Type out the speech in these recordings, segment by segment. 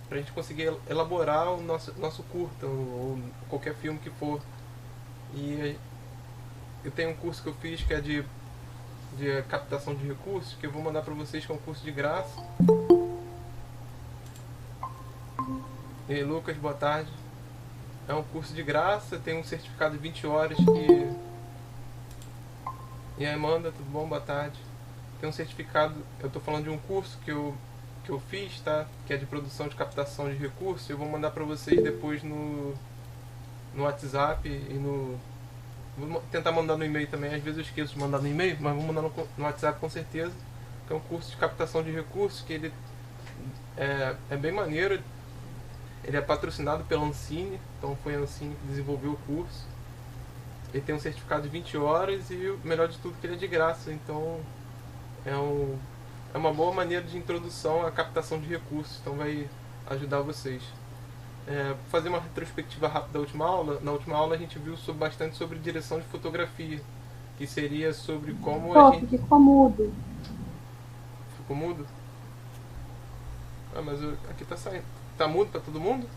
pra gente conseguir elaborar o nosso curta, ou qualquer filme que for. E eu tenho um curso que eu fiz que é de captação de recursos, que eu vou mandar pra vocês, que é um curso de graça. E aí, Lucas, boa tarde. É um curso de graça, tem um certificado de 20 horas que... E aí, Amanda, tudo bom? Boa tarde. Tem um certificado, eu tô falando de um curso que eu fiz, tá? Que é de produção de captação de recursos. Eu vou mandar pra vocês depois no WhatsApp e no... Vou tentar mandar no e-mail também, às vezes eu esqueço de mandar no e-mail, mas vou mandar no WhatsApp com certeza. Que é um curso de captação de recursos, que ele é bem maneiro. Ele é patrocinado pela Ancine, então foi a Ancine que desenvolveu o curso. Ele tem um certificado de 20 horas e o melhor de tudo é que ele é de graça, então é uma boa maneira de introdução à captação de recursos, então vai ajudar vocês. Fazer uma retrospectiva rápida da última aula. Na última aula a gente viu bastante sobre direção de fotografia, que seria sobre como a Prof, gente... ficou mudo. Ficou mudo? Ah, mas aqui tá saindo. Tá mudo pra todo mundo?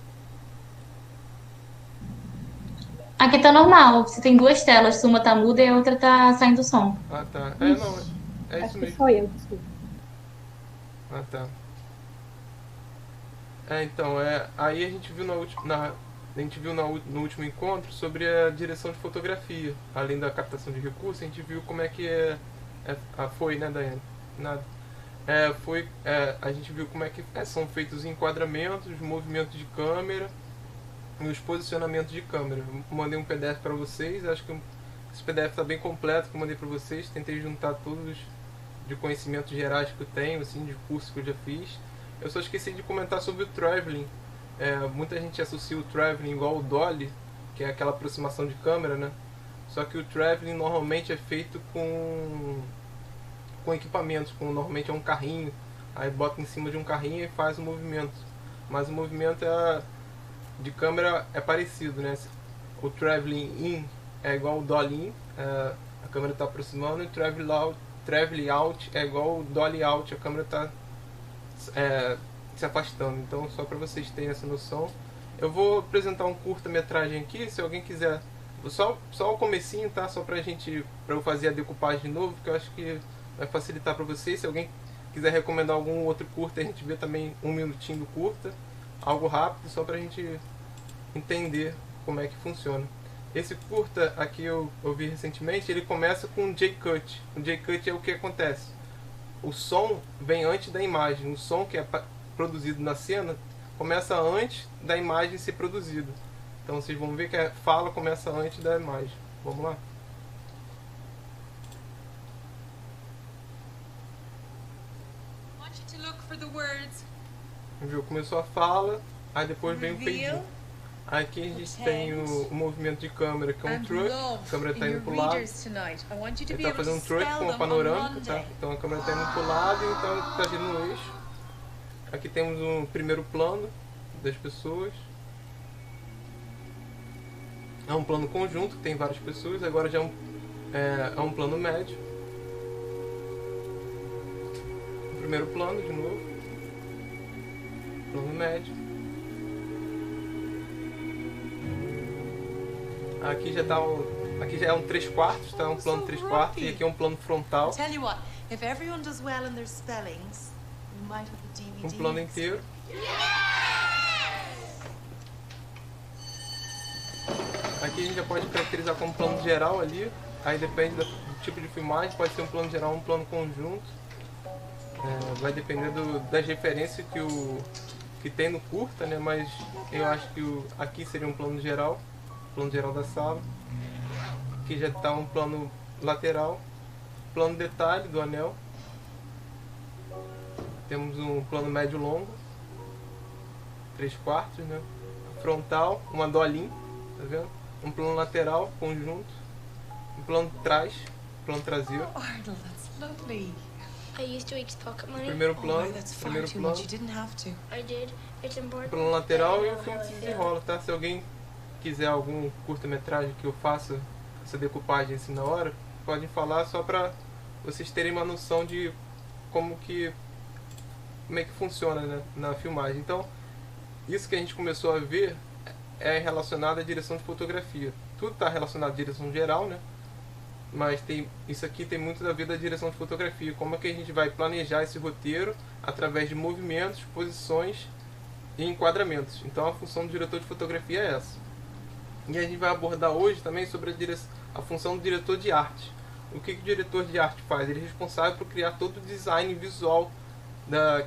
Aqui tá normal. Você tem duas telas, uma tá muda e a outra tá saindo som. Ah, tá. Não, Ixi, é isso acho que mesmo. sou eu, desculpa. Ah, tá. Então, aí a gente viu a gente viu no último encontro sobre a direção de fotografia. Além da captação de recursos, a gente viu como é que foi, né, Daiane? Nada. A gente viu como é que são feitos os enquadramentos, os movimentos de câmera e os posicionamentos de câmera. Eu mandei um PDF para vocês, acho que esse PDF está bem completo que eu mandei para vocês. Tentei juntar todos de conhecimentos gerais que eu tenho, assim, de cursos que eu já fiz. Eu só esqueci de comentar sobre o traveling. Muita gente associa o traveling igual o dolly, que é aquela aproximação de câmera, né? Só que o traveling normalmente é feito com equipamentos, normalmente é um carrinho, aí bota em cima de um carrinho e faz o movimento. Mas o movimento de câmera é parecido, né? O traveling in é igual o dolly in, a câmera está aproximando, e o traveling out é igual o dolly out, a câmera está se afastando. Então, só para vocês terem essa noção, eu vou apresentar um curta-metragem aqui, se alguém quiser, só o comecinho, tá? Só para eu fazer a decupagem de novo, que eu acho que vai facilitar para vocês. Se alguém quiser recomendar algum outro curta, a gente vê também um minutinho do curta, algo rápido, só para a gente entender como é que funciona. Esse curta aqui eu vi recentemente, ele começa com um J-Cut. O J-Cut é o que acontece. O som vem antes da imagem. O som que é produzido na cena começa antes da imagem ser produzida. Então vocês vão ver que a fala começa antes da imagem. Vamos lá? Viu? Começou a fala, aí depois vem o peidinho. Aqui a gente tem o movimento de câmera, que é um truck. A câmera está indo para o lado. Ele está fazendo um truck com uma panorâmica, tá? Então a câmera está indo para o lado e então está girando no eixo. Aqui temos um primeiro plano das pessoas. É um plano conjunto, que tem várias pessoas. Agora já é um plano médio. O primeiro plano, de novo. Plano médio. Aqui já é um 3/4, tá? Um plano 3/4 e aqui é um plano frontal. Um plano inteiro. Aqui a gente já pode caracterizar como plano geral ali. Aí depende do tipo de filmagem, pode ser um plano geral ou um plano conjunto. Vai depender das referências que tem no curta, né? Mas eu acho que aqui seria um plano geral da sala. Aqui já está um plano lateral, plano detalhe do anel. Temos um plano médio longo, 3/4, né? Frontal, uma dolinha, tá vendo? Um plano lateral, conjunto, um plano trás, plano traseiro. Oh, Arnold, that's lovely. I used to eat pocket money. Primeiro Oh, plano, why, that's far primeiro too plano, much. You didn't have to. I did. It's important. plano lateral that I e o know filme how se I feel. desenrola, tá? Se alguém quiser algum curta-metragem que eu faça essa decupagem assim na hora, podem falar só pra vocês terem uma noção de como é que funciona, né, na filmagem. Então, isso que a gente começou a ver é relacionado à direção de fotografia. Tudo está relacionado à direção geral, né? Mas isso aqui tem muito a ver da direção de fotografia. Como é que a gente vai planejar esse roteiro através de movimentos, posições e enquadramentos. Então a função do diretor de fotografia é essa. E a gente vai abordar hoje também sobre a função do diretor de arte. O que o diretor de arte faz? Ele é responsável por criar todo o design visual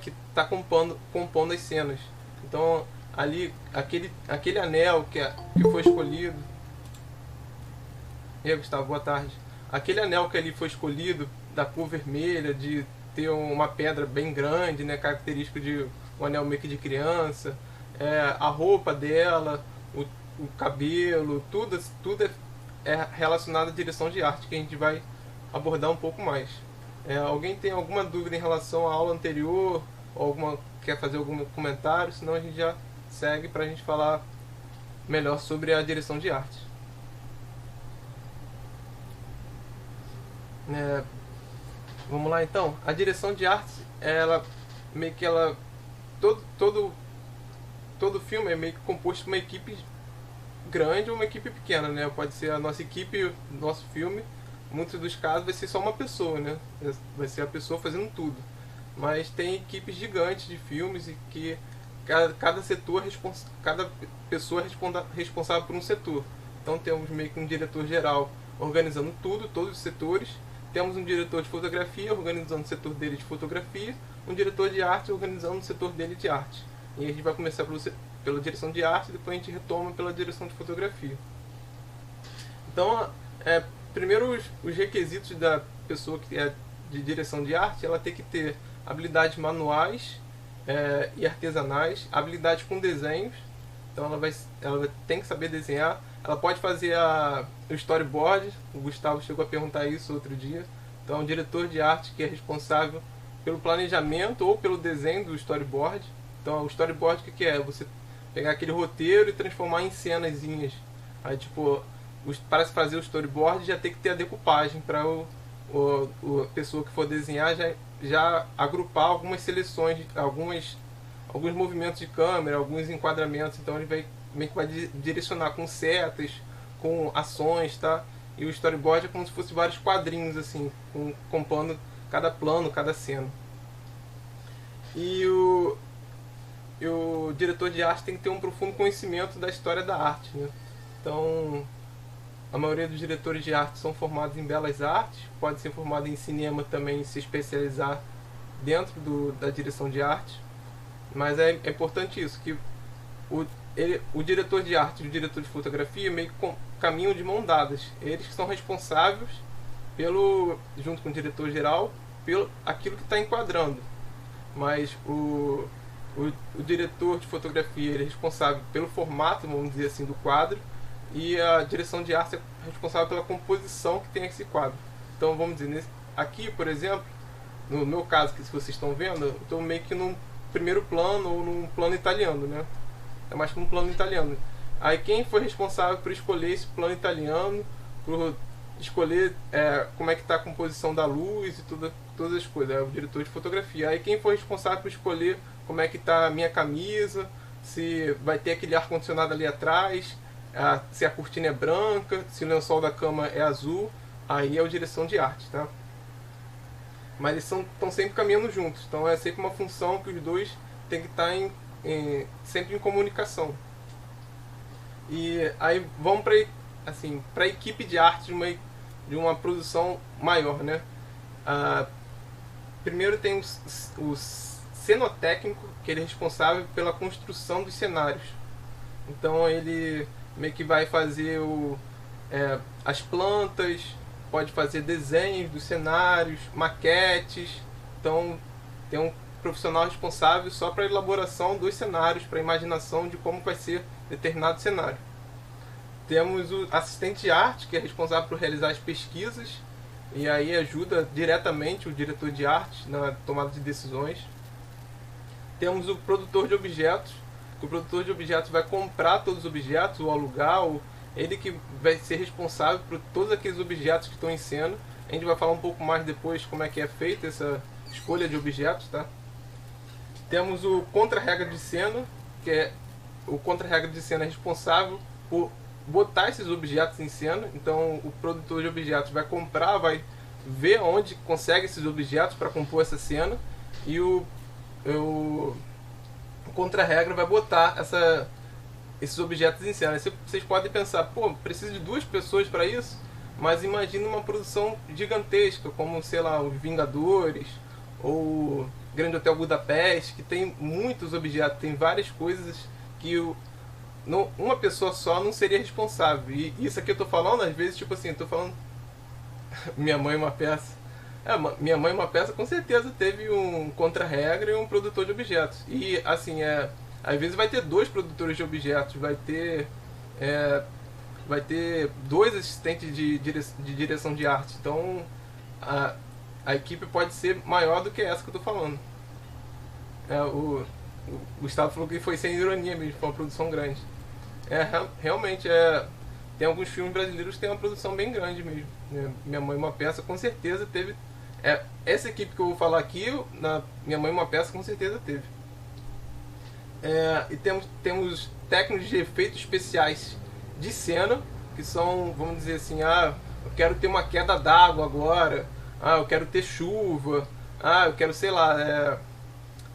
que está compondo as cenas. Então ali aquele anel que foi escolhido. E aí, Gustavo, boa tarde. Aquele anel que ali foi escolhido, da cor vermelha, de ter uma pedra bem grande, né, característico de um anel meio que de criança, a roupa dela, o cabelo, tudo é relacionado à direção de arte, que a gente vai abordar um pouco mais. Alguém tem alguma dúvida em relação à aula anterior, ou quer fazer algum comentário? Senão a gente já segue para a gente falar melhor sobre a direção de arte. Vamos lá então. A direção de arte, todo filme é meio que composto por uma equipe grande ou uma equipe pequena, né? Pode ser a nossa equipe, nosso filme. Em muitos dos casos vai ser só uma pessoa, né? Vai ser a pessoa fazendo tudo. Mas tem equipes gigantes de filmes e que cada pessoa é responsável por um setor. Então temos meio que um diretor geral organizando tudo, todos os setores. Temos um diretor de fotografia organizando o setor dele de fotografia, um diretor de arte organizando o setor dele de arte. E a gente vai começar pela direção de arte, depois a gente retoma pela direção de fotografia. Então, primeiro os requisitos da pessoa que é de direção de arte, ela tem que ter habilidades manuais e artesanais, habilidades com desenhos. Então ela tem que saber desenhar. Ela pode fazer o storyboard. O Gustavo chegou a perguntar isso outro dia. Então, o diretor de arte que é responsável pelo planejamento ou pelo desenho do storyboard. Então, o storyboard o que é? Você pegar aquele roteiro e transformar em cenazinhas. Aí, tipo, para se fazer o storyboard já tem que ter a decupagem para a pessoa que for desenhar já agrupar algumas seleções, alguns movimentos de câmera, alguns enquadramentos. Então ele meio que vai direcionar com setas, com ações, tá? E o storyboard é como se fosse vários quadrinhos, assim, compondo cada plano, cada cena. E o diretor de arte tem que ter um profundo conhecimento da história da arte, né? Então, a maioria dos diretores de arte são formados em belas artes, pode ser formado em cinema também e se especializar dentro da direção de arte. Mas é importante isso, que o diretor de arte e o diretor de fotografia meio que caminham de mão dadas. Eles que são responsáveis junto com o diretor geral, pelo aquilo que está enquadrando. Mas o diretor de fotografia ele é responsável pelo formato, vamos dizer assim, do quadro, e a direção de arte é responsável pela composição que tem esse quadro. Então vamos dizer, aqui por exemplo, no meu caso, que se vocês estão vendo, eu estou meio que num primeiro plano ou num plano italiano, né? É mais que um plano italiano. Aí quem foi responsável por escolher esse plano italiano, por escolher como é que está a composição da luz e todas as coisas, é o diretor de fotografia. Aí quem foi responsável por escolher como é que está a minha camisa, se vai ter aquele ar-condicionado ali atrás, se a cortina é branca, se o lençol da cama é azul, aí é o direção de arte, tá? Mas eles estão sempre caminhando juntos, então é sempre uma função que os dois têm que estar sempre em comunicação. E aí vamos para a equipe de arte de uma produção maior, né? Primeiro tem o cenotécnico, que ele é responsável pela construção dos cenários. Então ele meio que vai fazer as plantas, pode fazer desenhos dos cenários, maquetes. Então tem um profissional responsável só para a elaboração dos cenários, para a imaginação de como vai ser determinado cenário. Temos o assistente de arte, que é responsável por realizar as pesquisas, e aí ajuda diretamente o diretor de arte na tomada de decisões. Temos o produtor de objetos, que o produtor de objetos vai comprar todos os objetos, ou alugar, ou ele que vai ser responsável por todos aqueles objetos que estão em cena. A gente vai falar um pouco mais depois como é que é feita essa escolha de objetos, tá? Temos o contra-regra de cena, que o contra-regra de cena é responsável por botar esses objetos em cena. Então o produtor de objetos vai comprar, vai ver onde consegue esses objetos para compor essa cena, e o contra-regra vai botar esses objetos em cena. Vocês podem pensar, pô, precisa de 2 pessoas para isso? Mas imagina uma produção gigantesca, como, sei lá, os Vingadores, ou Grande Hotel Budapeste, que tem muitos objetos, tem várias coisas que uma pessoa só não seria responsável. E isso aqui eu tô falando, às vezes, tipo assim, eu tô falando Minha Mãe é uma Peça. Minha Mãe é uma Peça com certeza teve um contra-regra e um produtor de objetos. E assim, às vezes vai ter 2 produtores de objetos, vai ter 2 assistentes de direção de arte. Então a equipe pode ser maior do que essa que eu tô falando. O Gustavo falou que foi sem ironia mesmo, foi uma produção grande. Realmente tem alguns filmes brasileiros que tem uma produção bem grande mesmo. Minha Mãe é uma Peça com certeza teve. Essa equipe que eu vou falar aqui, na Minha Mãe é uma Peça, com certeza teve. E temos técnicos de efeitos especiais de cena, que são, vamos dizer assim, eu quero ter uma queda d'água agora, eu quero ter chuva, eu quero, sei lá,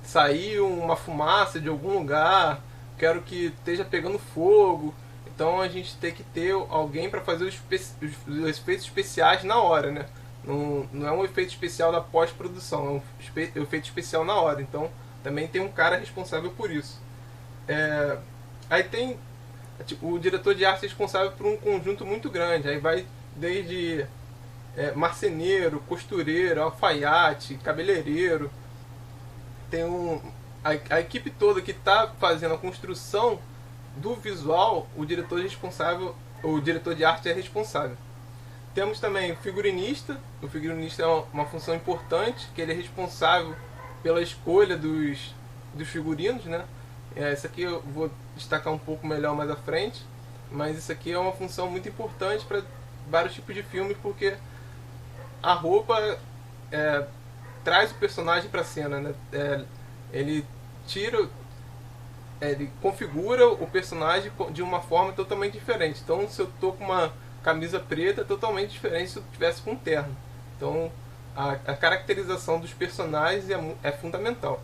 sair uma fumaça de algum lugar, quero que esteja pegando fogo. Então a gente tem que ter alguém para fazer os efeitos especiais na hora, né? Não é um efeito especial da pós-produção, é um efeito especial na hora. Então também tem um cara responsável por isso. Aí tem o diretor de arte responsável por um conjunto muito grande. Aí vai desde marceneiro, costureiro, alfaiate, cabeleireiro. Tem a equipe toda que está fazendo a construção do visual. O diretor de arte é responsável. Temos também o figurinista. O figurinista é uma função importante, que ele é responsável pela escolha dos figurinos, né? Isso aqui eu vou destacar um pouco melhor mais à frente, mas isso aqui é uma função muito importante para vários tipos de filmes, porque a roupa traz o personagem para a cena, né? Ele configura o personagem de uma forma totalmente diferente. Então, se eu estou com uma camisa preta, é totalmente diferente se eu tivesse com um terno. Então, a caracterização dos personagens é fundamental.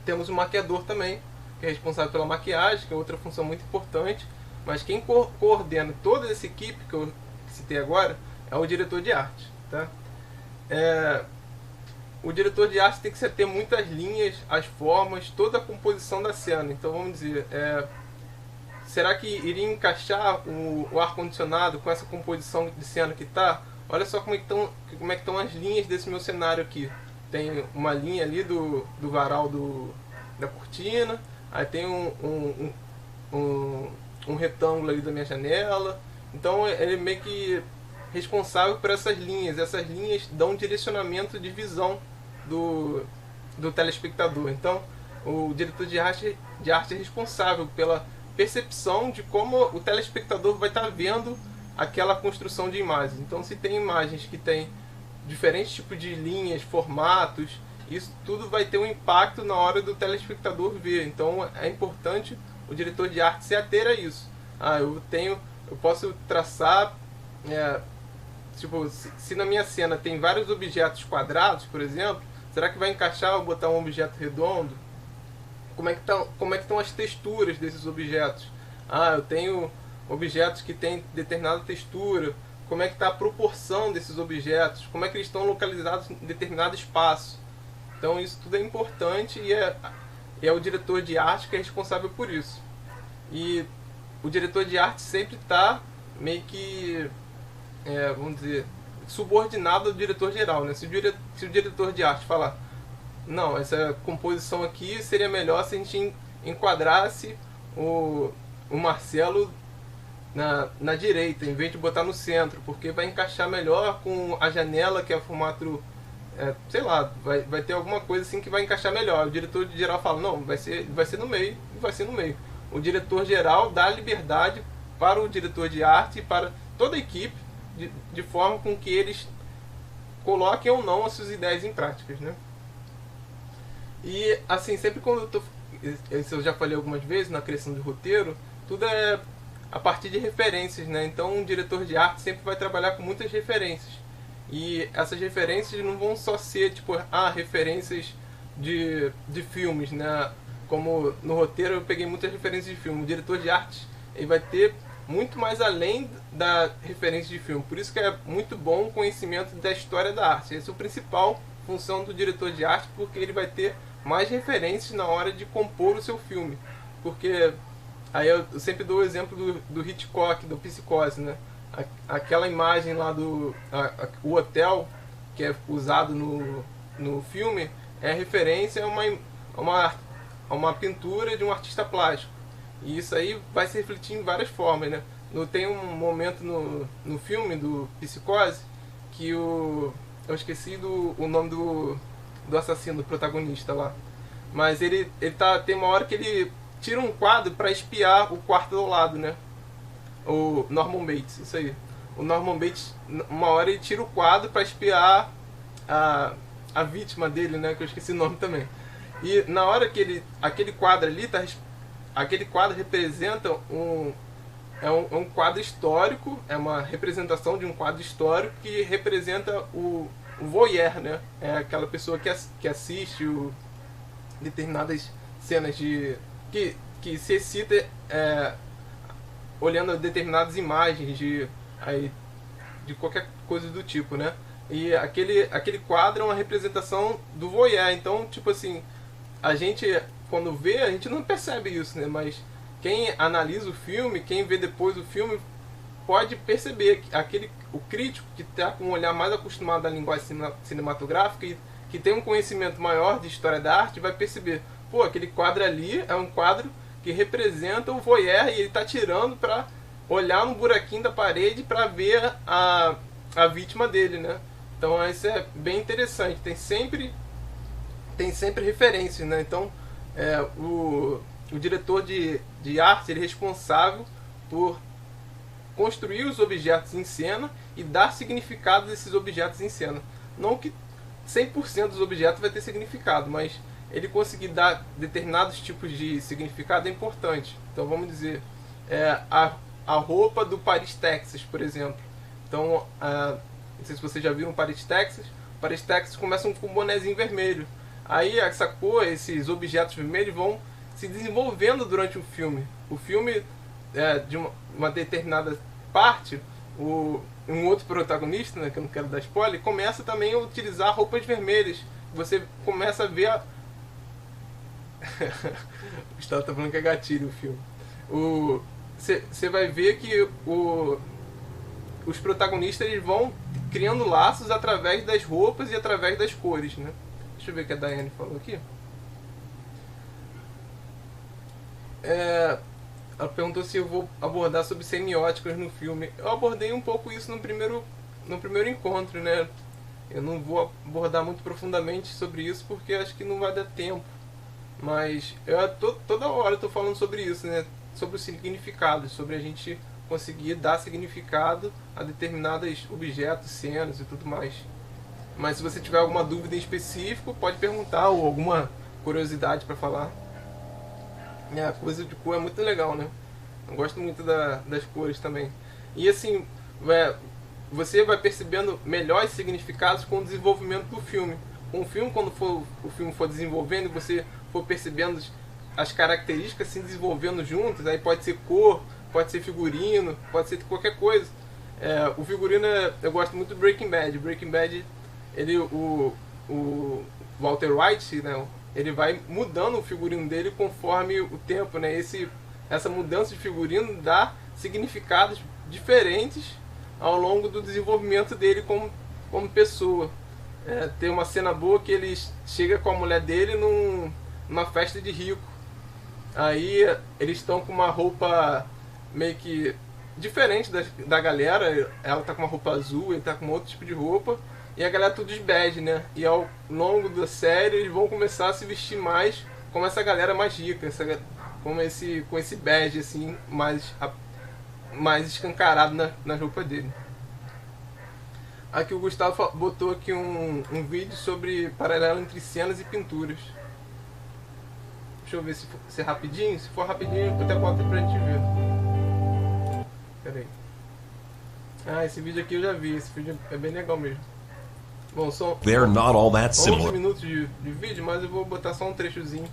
Temos o maquiador também, que é responsável pela maquiagem, que é outra função muito importante. Mas quem coordena toda essa equipe que eu citei agora é o diretor de arte, tá? O diretor de arte tem que ter muitas linhas, as formas, toda a composição da cena. Então vamos dizer, será que iria encaixar o ar-condicionado com essa composição de cena que está? Olha só como é que estão as linhas desse meu cenário aqui. Tem uma linha ali do varal da cortina, aí tem um retângulo ali da minha janela. Então ele é meio que responsável por essas linhas. Essas linhas dão um direcionamento de visão do telespectador. Então o diretor de arte é responsável pela percepção de como o telespectador vai estar vendo aquela construção de imagens. Então se tem imagens que tem diferentes tipos de linhas, formatos, isso tudo vai ter um impacto na hora do telespectador ver. Então é importante o diretor de arte se ater a isso. Eu posso traçar, tipo, se na minha cena tem vários objetos quadrados, por exemplo, será que vai encaixar eu botar um objeto redondo? Como é que estão as texturas desses objetos? Eu tenho objetos que têm determinada textura. Como é que está a proporção desses objetos? Como é que eles estão localizados em determinado espaço? Então isso tudo é importante e é o diretor de arte que é responsável por isso. E o diretor de arte sempre está meio que, vamos dizer, subordinado ao diretor geral, né? Se o diretor de arte falar, não, essa composição aqui seria melhor se a gente enquadrasse o Marcelo na direita, em vez de botar no centro, porque vai encaixar melhor com a janela, que é formato, sei lá, vai ter alguma coisa assim que vai encaixar melhor. O diretor geral fala, não, vai ser no meio, e vai ser no meio. O diretor geral dá liberdade para o diretor de arte e para toda a equipe, de forma com que eles coloquem ou não as suas ideias em práticas, né? E assim, sempre quando eu estou isso eu já falei algumas vezes na criação de roteiro, tudo é a partir de referências, né? Então um diretor de arte sempre vai trabalhar com muitas referências. E essas referências não vão só ser tipo, referências de filmes, né? Como no roteiro eu peguei muitas referências de filme. O diretor de arte, ele vai ter muito mais além da referência de filme. Por isso que é muito bom o conhecimento da história da arte. Essa é a principal função do diretor de arte, porque ele vai ter mais referências na hora de compor o seu filme. Porque aí eu sempre dou o exemplo do Hitchcock, do Psicose, né? Aquela imagem lá o hotel que é usado no filme é referência a uma pintura de um artista plástico. E isso aí vai se refletir em várias formas, né? Tem um momento no filme do Psicose que eu esqueci o nome do assassino, do protagonista lá. Mas tem uma hora que ele tira um quadro para espiar o quarto do lado, né? O Norman Bates, isso aí. O Norman Bates, uma hora ele tira o quadro para espiar a vítima dele, né? Que eu esqueci o nome também. E na hora que aquele quadro ali aquele quadro representa um quadro histórico, é uma representação de um quadro histórico que representa o voyeur, né? É aquela pessoa que assiste determinadas cenas que se excita olhando determinadas imagens de qualquer coisa do tipo, né? E aquele quadro é uma representação do voyeur. Então, tipo assim, a gente, quando vê, a gente não percebe isso, né? Mas quem analisa o filme, quem vê depois o filme, pode perceber que o crítico que está com um olhar mais acostumado à linguagem cinematográfica e que tem um conhecimento maior de história da arte, vai perceber, pô, aquele quadro ali é um quadro que representa o voyeur e ele está tirando para olhar no buraquinho da parede para ver a vítima dele, né? Então isso é bem interessante. Tem sempre referências, né? Então o diretor de arte, ele é responsável por construir os objetos em cena e dar significado a esses objetos em cena. Não que 100% dos objetos vai ter significado, mas ele conseguir dar determinados tipos de significado é importante. Então vamos dizer, a roupa do Paris, Texas, por exemplo. Então, não sei se vocês já viram Paris, Texas. Paris, Texas começam com um bonezinho vermelho. Aí essa cor, esses objetos vermelhos vão se desenvolvendo durante o filme. O filme, de uma determinada parte, um outro protagonista, né, que eu não quero dar spoiler, começa também a utilizar roupas vermelhas. Você começa a ver o Gustavo tá falando que é gatilho o filme. Você vai ver que os protagonistas, eles vão criando laços através das roupas e através das cores, né? Deixa eu ver o que a Daiane falou aqui. Ela perguntou se eu vou abordar sobre semióticas no filme. Eu abordei um pouco isso no primeiro encontro, né? Eu não vou abordar muito profundamente sobre isso porque acho que não vai dar tempo. Mas toda hora eu estou falando sobre isso, né? Sobre os significados, sobre a gente conseguir dar significado a determinados objetos, cenas e tudo mais. Mas se você tiver alguma dúvida em específico, pode perguntar, ou alguma curiosidade para falar. A coisa de cor é muito legal, né? Eu gosto muito das cores também. E assim, você vai percebendo melhores significados com o desenvolvimento do filme. Com o filme, quando o filme for desenvolvendo, você for percebendo as características se desenvolvendo juntas, aí pode ser cor, pode ser figurino, pode ser qualquer coisa. O figurino, eu gosto muito do Breaking Bad. Breaking Bad, o Walter White, né, ele vai mudando o figurino dele conforme o tempo, né? Essa mudança de figurino dá significados diferentes ao longo do desenvolvimento dele como pessoa. Tem uma cena boa que ele chega com a mulher dele numa festa de rico. Aí eles estão com uma roupa meio que diferente da galera. Ela tá com uma roupa azul, ele tá com outro tipo de roupa. E a galera tudo de bege, né? E ao longo da série eles vão começar a se vestir mais como essa galera mais rica, com esse bege assim, mais escancarado na roupa dele. Aqui o Gustavo botou aqui um vídeo sobre paralelo entre cenas e pinturas. Deixa eu ver se é rapidinho. Se for rapidinho, eu até boto pra gente ver. Pera aí. Ah, esse vídeo aqui eu já vi. Esse vídeo é bem legal mesmo. Bom, são They're not all that 11 similar. minutos de vídeo, mas eu vou botar só um trechozinho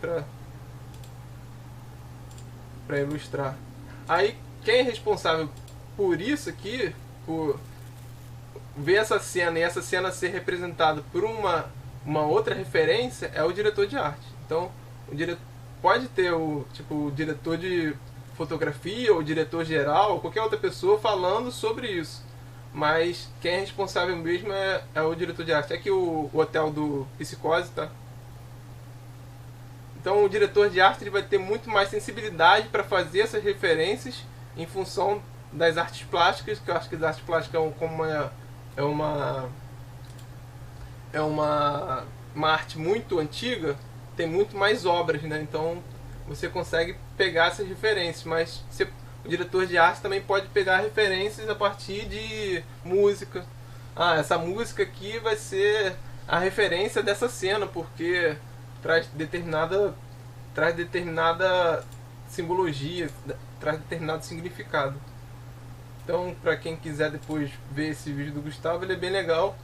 pra ilustrar. Aí, quem é responsável por isso aqui, por ver essa cena e essa cena ser representada por uma outra referência, é o diretor de arte. Então, o diretor pode ter o diretor de fotografia, ou diretor geral, ou qualquer outra pessoa falando sobre isso. Mas quem é responsável mesmo é o diretor de arte. É aqui o hotel do Psicose, tá? Então o diretor de arte ele vai ter muito mais sensibilidade para fazer essas referências em função das artes plásticas, que eu acho que as artes plásticas é uma arte muito antiga, tem muito mais obras, né? Então você consegue pegar essas referências, mas o diretor de arte também pode pegar referências a partir de música. Ah, essa música aqui vai ser a referência dessa cena, porque traz determinada simbologia, traz determinado significado. Então, para quem quiser depois ver esse vídeo do Gustavo, ele é bem legal.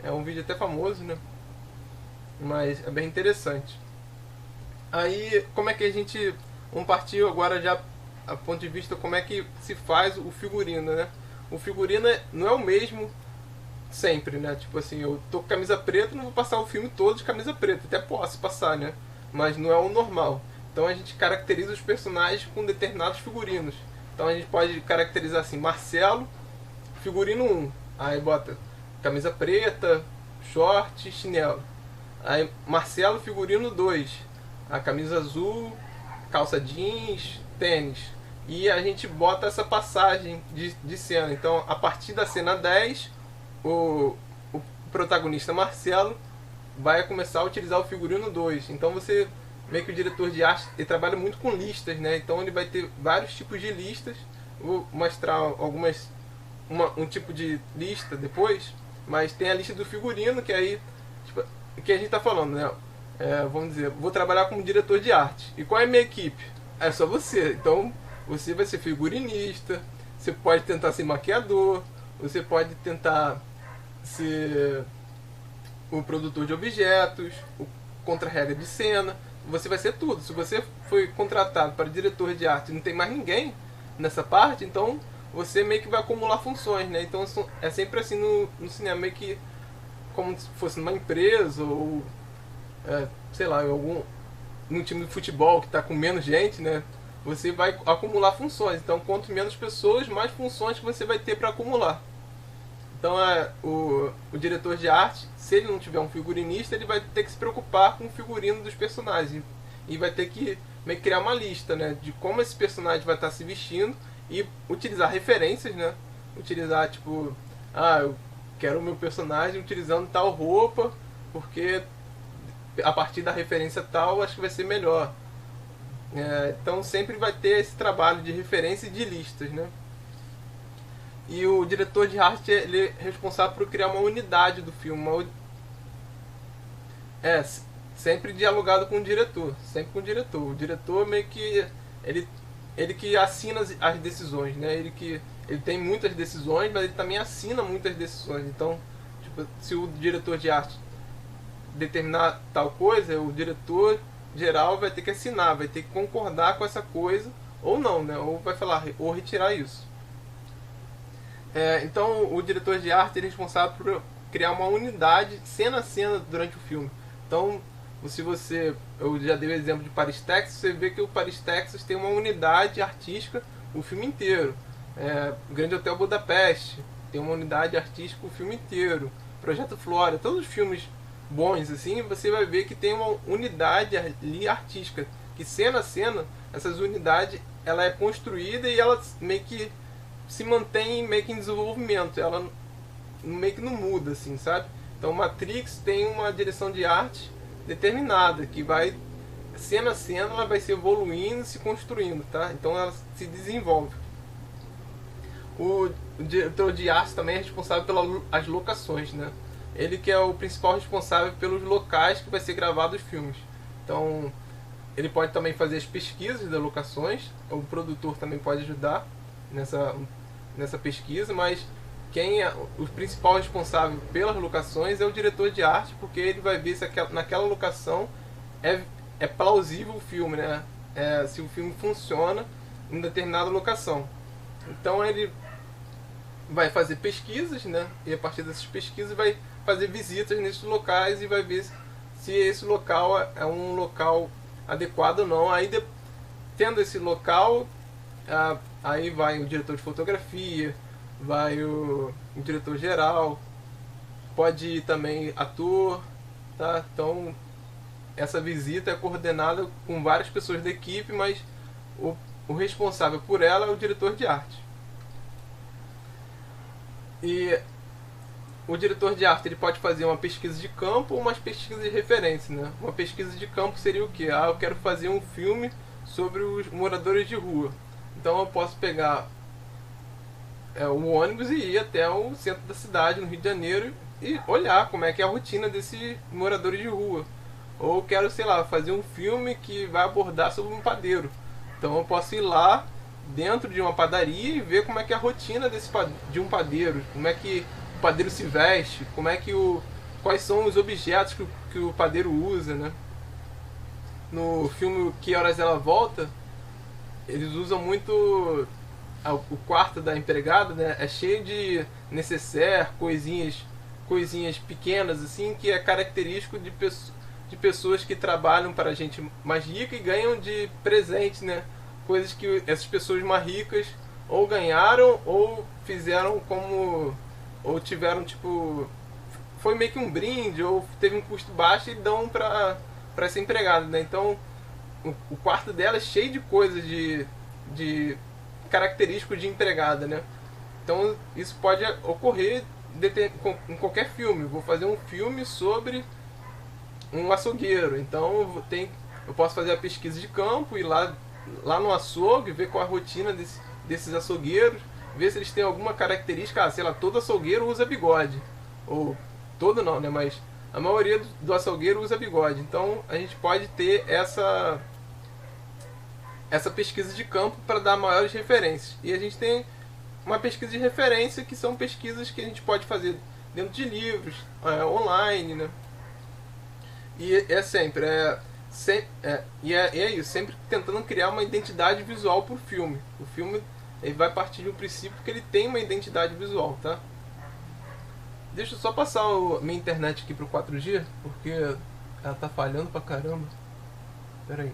É um vídeo até famoso, né? Mas é bem interessante. Aí, como é que a gente... Vamos partir agora já a ponto de vista como é que se faz o figurino, né? O figurino não é o mesmo sempre, né? Tipo assim, eu tô com camisa preta, não vou passar o filme todo de camisa preta. Até posso passar, né? Mas não é o normal. Então a gente caracteriza os personagens com determinados figurinos. Então a gente pode caracterizar assim, Marcelo, figurino 1. Aí bota camisa preta, short, chinelo. Aí Marcelo, figurino 2. A camisa azul, calça jeans, tênis. E a gente bota essa passagem de cena. Então a partir da cena 10, o protagonista Marcelo vai começar a utilizar o figurino 2. Então você... meio que o diretor de arte ele trabalha muito com listas, né? Então ele vai ter vários tipos de listas. Vou mostrar um tipo de lista depois, mas tem a lista do figurino, que aí tipo, que a gente tá falando, né? Vamos dizer, vou trabalhar como diretor de arte. E qual é a minha equipe? É só você. Então você vai ser figurinista, você pode tentar ser maquiador, você pode tentar ser o produtor de objetos, o contra-regra de cena. Você vai ser tudo. Se você foi contratado para diretor de arte e não tem mais ninguém nessa parte, então você meio que vai acumular funções, né? Então é sempre assim no cinema, meio que como se fosse numa empresa ou sei lá, num time de futebol que está com menos gente, né? Você vai acumular funções. Então quanto menos pessoas, mais funções que você vai ter para acumular. Então o diretor de arte, se ele não tiver um figurinista, ele vai ter que se preocupar com o figurino dos personagens. E vai ter que meio que criar uma lista, né, de como esse personagem vai estar se vestindo e utilizar referências, né? Utilizar tipo, eu quero o meu personagem utilizando tal roupa, porque a partir da referência tal, acho que vai ser melhor. Então sempre vai ter esse trabalho de referência e de listas, né? E o diretor de arte ele é responsável por criar uma unidade do filme. Sempre dialogado com o diretor. Sempre com o diretor. O diretor meio que... Ele que assina as decisões, né? Ele tem muitas decisões, mas ele também assina muitas decisões. Então, tipo, se o diretor de arte determinar tal coisa, o diretor geral vai ter que assinar, vai ter que concordar com essa coisa, ou não, né? Ou vai falar, ou retirar isso. Então o diretor de arte é responsável por criar uma unidade cena a cena durante o filme. Então eu já dei o exemplo de Paris, Texas. Você vê que o Paris, Texas tem uma unidade artística o filme inteiro. O Grande Hotel Budapeste tem uma unidade artística o filme inteiro. Projeto Flora, todos os filmes bons assim, você vai ver que tem uma unidade ali artística, que cena a cena essas unidades ela é construída e ela meio que se mantém meio que em desenvolvimento, ela meio que não muda, assim, sabe? Então Matrix tem uma direção de arte determinada, que vai, cena a cena, ela vai se evoluindo, se construindo, tá? Então ela se desenvolve. O diretor de arte também é responsável pelas locações, né? Ele que é o principal responsável pelos locais que vai ser gravado os filmes. Então, ele pode também fazer as pesquisas das locações, o produtor também pode ajudar nessa pesquisa, mas quem é o principal responsável pelas locações é o diretor de arte, porque ele vai ver se naquela locação é plausível o filme, né? Se o filme funciona em determinada locação. Então ele vai fazer pesquisas, né? E a partir dessas pesquisas vai fazer visitas nesses locais e vai ver se esse local é um local adequado ou não. Aí, tendo esse local, aí vai o diretor de fotografia, vai o diretor geral, pode ir também ator, tá? Então essa visita é coordenada com várias pessoas da equipe, mas o responsável por ela é o diretor de arte. E o diretor de arte ele pode fazer uma pesquisa de campo ou uma pesquisa de referência, né? Uma pesquisa de campo seria o quê? Eu quero fazer um filme sobre os moradores de rua. Então eu posso pegar o ônibus e ir até o centro da cidade, no Rio de Janeiro, e olhar como é que é a rotina desses moradores de rua. Ou quero, sei lá, fazer um filme que vai abordar sobre um padeiro. Então eu posso ir lá dentro de uma padaria e ver como é que é a rotina de um padeiro, como é que o padeiro se veste, como é que quais são os objetos que o padeiro usa, né? No filme Que Horas Ela Volta, eles usam muito o quarto da empregada, né? É cheio de necessaire, coisinhas pequenas assim, que é característico de pessoas que trabalham para gente mais rica e ganham de presente, né? Coisas que essas pessoas mais ricas ou ganharam ou fizeram ou tiveram tipo, foi meio que um brinde ou teve um custo baixo e dão para essa empregada, né? Então o quarto dela é cheio de coisas de característico de empregada, né? Então isso pode ocorrer em qualquer filme. Vou fazer um filme sobre um açougueiro, então eu posso fazer a pesquisa de campo, ir lá no açougue, ver qual a rotina desses açougueiros, ver se eles têm alguma característica, sei lá, todo açougueiro usa bigode, ou todo não, né, mas a maioria do açougueiro usa bigode. Então a gente pode ter essa pesquisa de campo para dar maiores referências. E a gente tem uma pesquisa de referência, que são pesquisas que a gente pode fazer dentro de livros, online, né? E é isso, sempre tentando criar uma identidade visual para o filme. O filme ele vai partir de um princípio que ele tem uma identidade visual, tá? Deixa eu só passar minha internet aqui pro 4G, porque ela tá falhando pra caramba. Pera aí.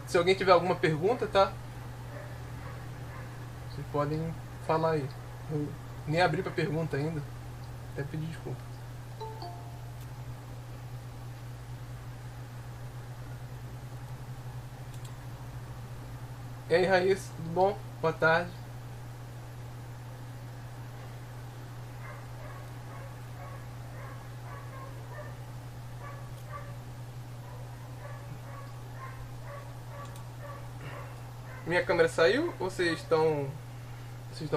Se alguém tiver alguma pergunta, tá? Vocês podem falar aí. Eu nem abri pra pergunta ainda. Até pedir desculpa. E aí, Raíssa, tudo bom? Boa tarde. Minha câmera saiu ou vocês estão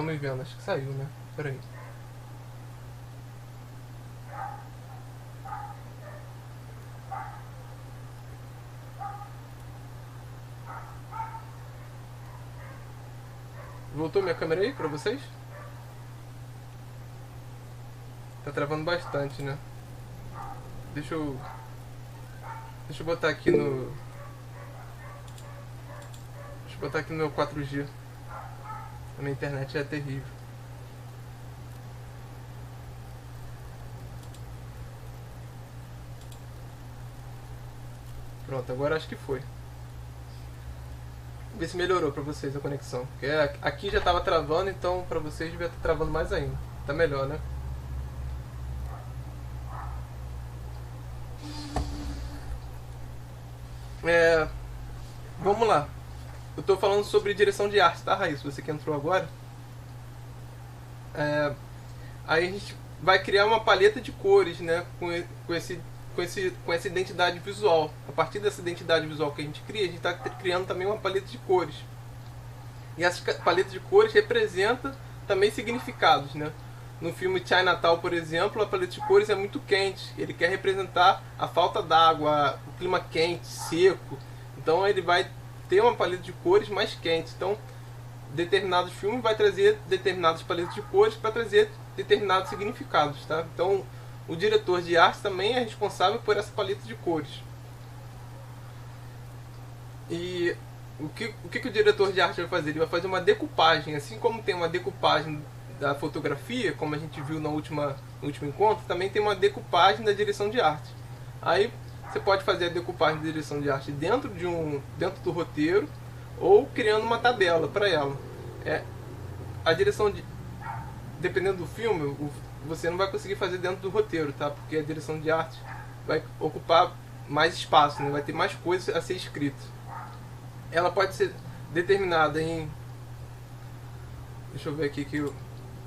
me vendo? Acho que saiu, né? Pera aí. Voltou minha câmera aí pra vocês? Tá travando bastante, né? Deixa eu botar aqui no... Deixa eu botar aqui no meu 4G. A minha internet é terrível. Pronto, agora acho que foi. Ver se melhorou pra vocês a conexão. Porque aqui já tava travando, então pra vocês devia estar travando mais ainda. Tá melhor, né? Vamos lá. Eu tô falando sobre direção de arte, tá, Raíssa? Você que entrou agora. Aí a gente vai criar uma paleta de cores, né? Com essa identidade visual. A partir dessa identidade visual que a gente cria, a gente está criando também uma paleta de cores. E essa paleta de cores representa também significados, né? no filme Chinatown, por exemplo, a paleta de cores é muito quente. Ele quer representar a falta d'água, o clima quente, seco. Então ele vai ter uma paleta de cores mais quente. Então, determinados filmes vai trazer determinadas paletas de cores para trazer determinados significados, tá? Então, o diretor de arte também é responsável por essa paleta de cores. E o que o diretor de arte vai fazer? Ele vai fazer uma decupagem, assim como tem uma decupagem da fotografia, como a gente viu no último encontro, também tem uma decupagem da direção de arte. Aí você pode fazer a decupagem da direção de arte dentro do roteiro, ou criando uma tabela para ela. A direção dependendo do filme, você não vai conseguir fazer dentro do roteiro, tá? Porque a direção de arte vai ocupar mais espaço, né? Vai ter mais coisas a ser escrito. Ela pode ser determinada em... Deixa eu ver aqui que o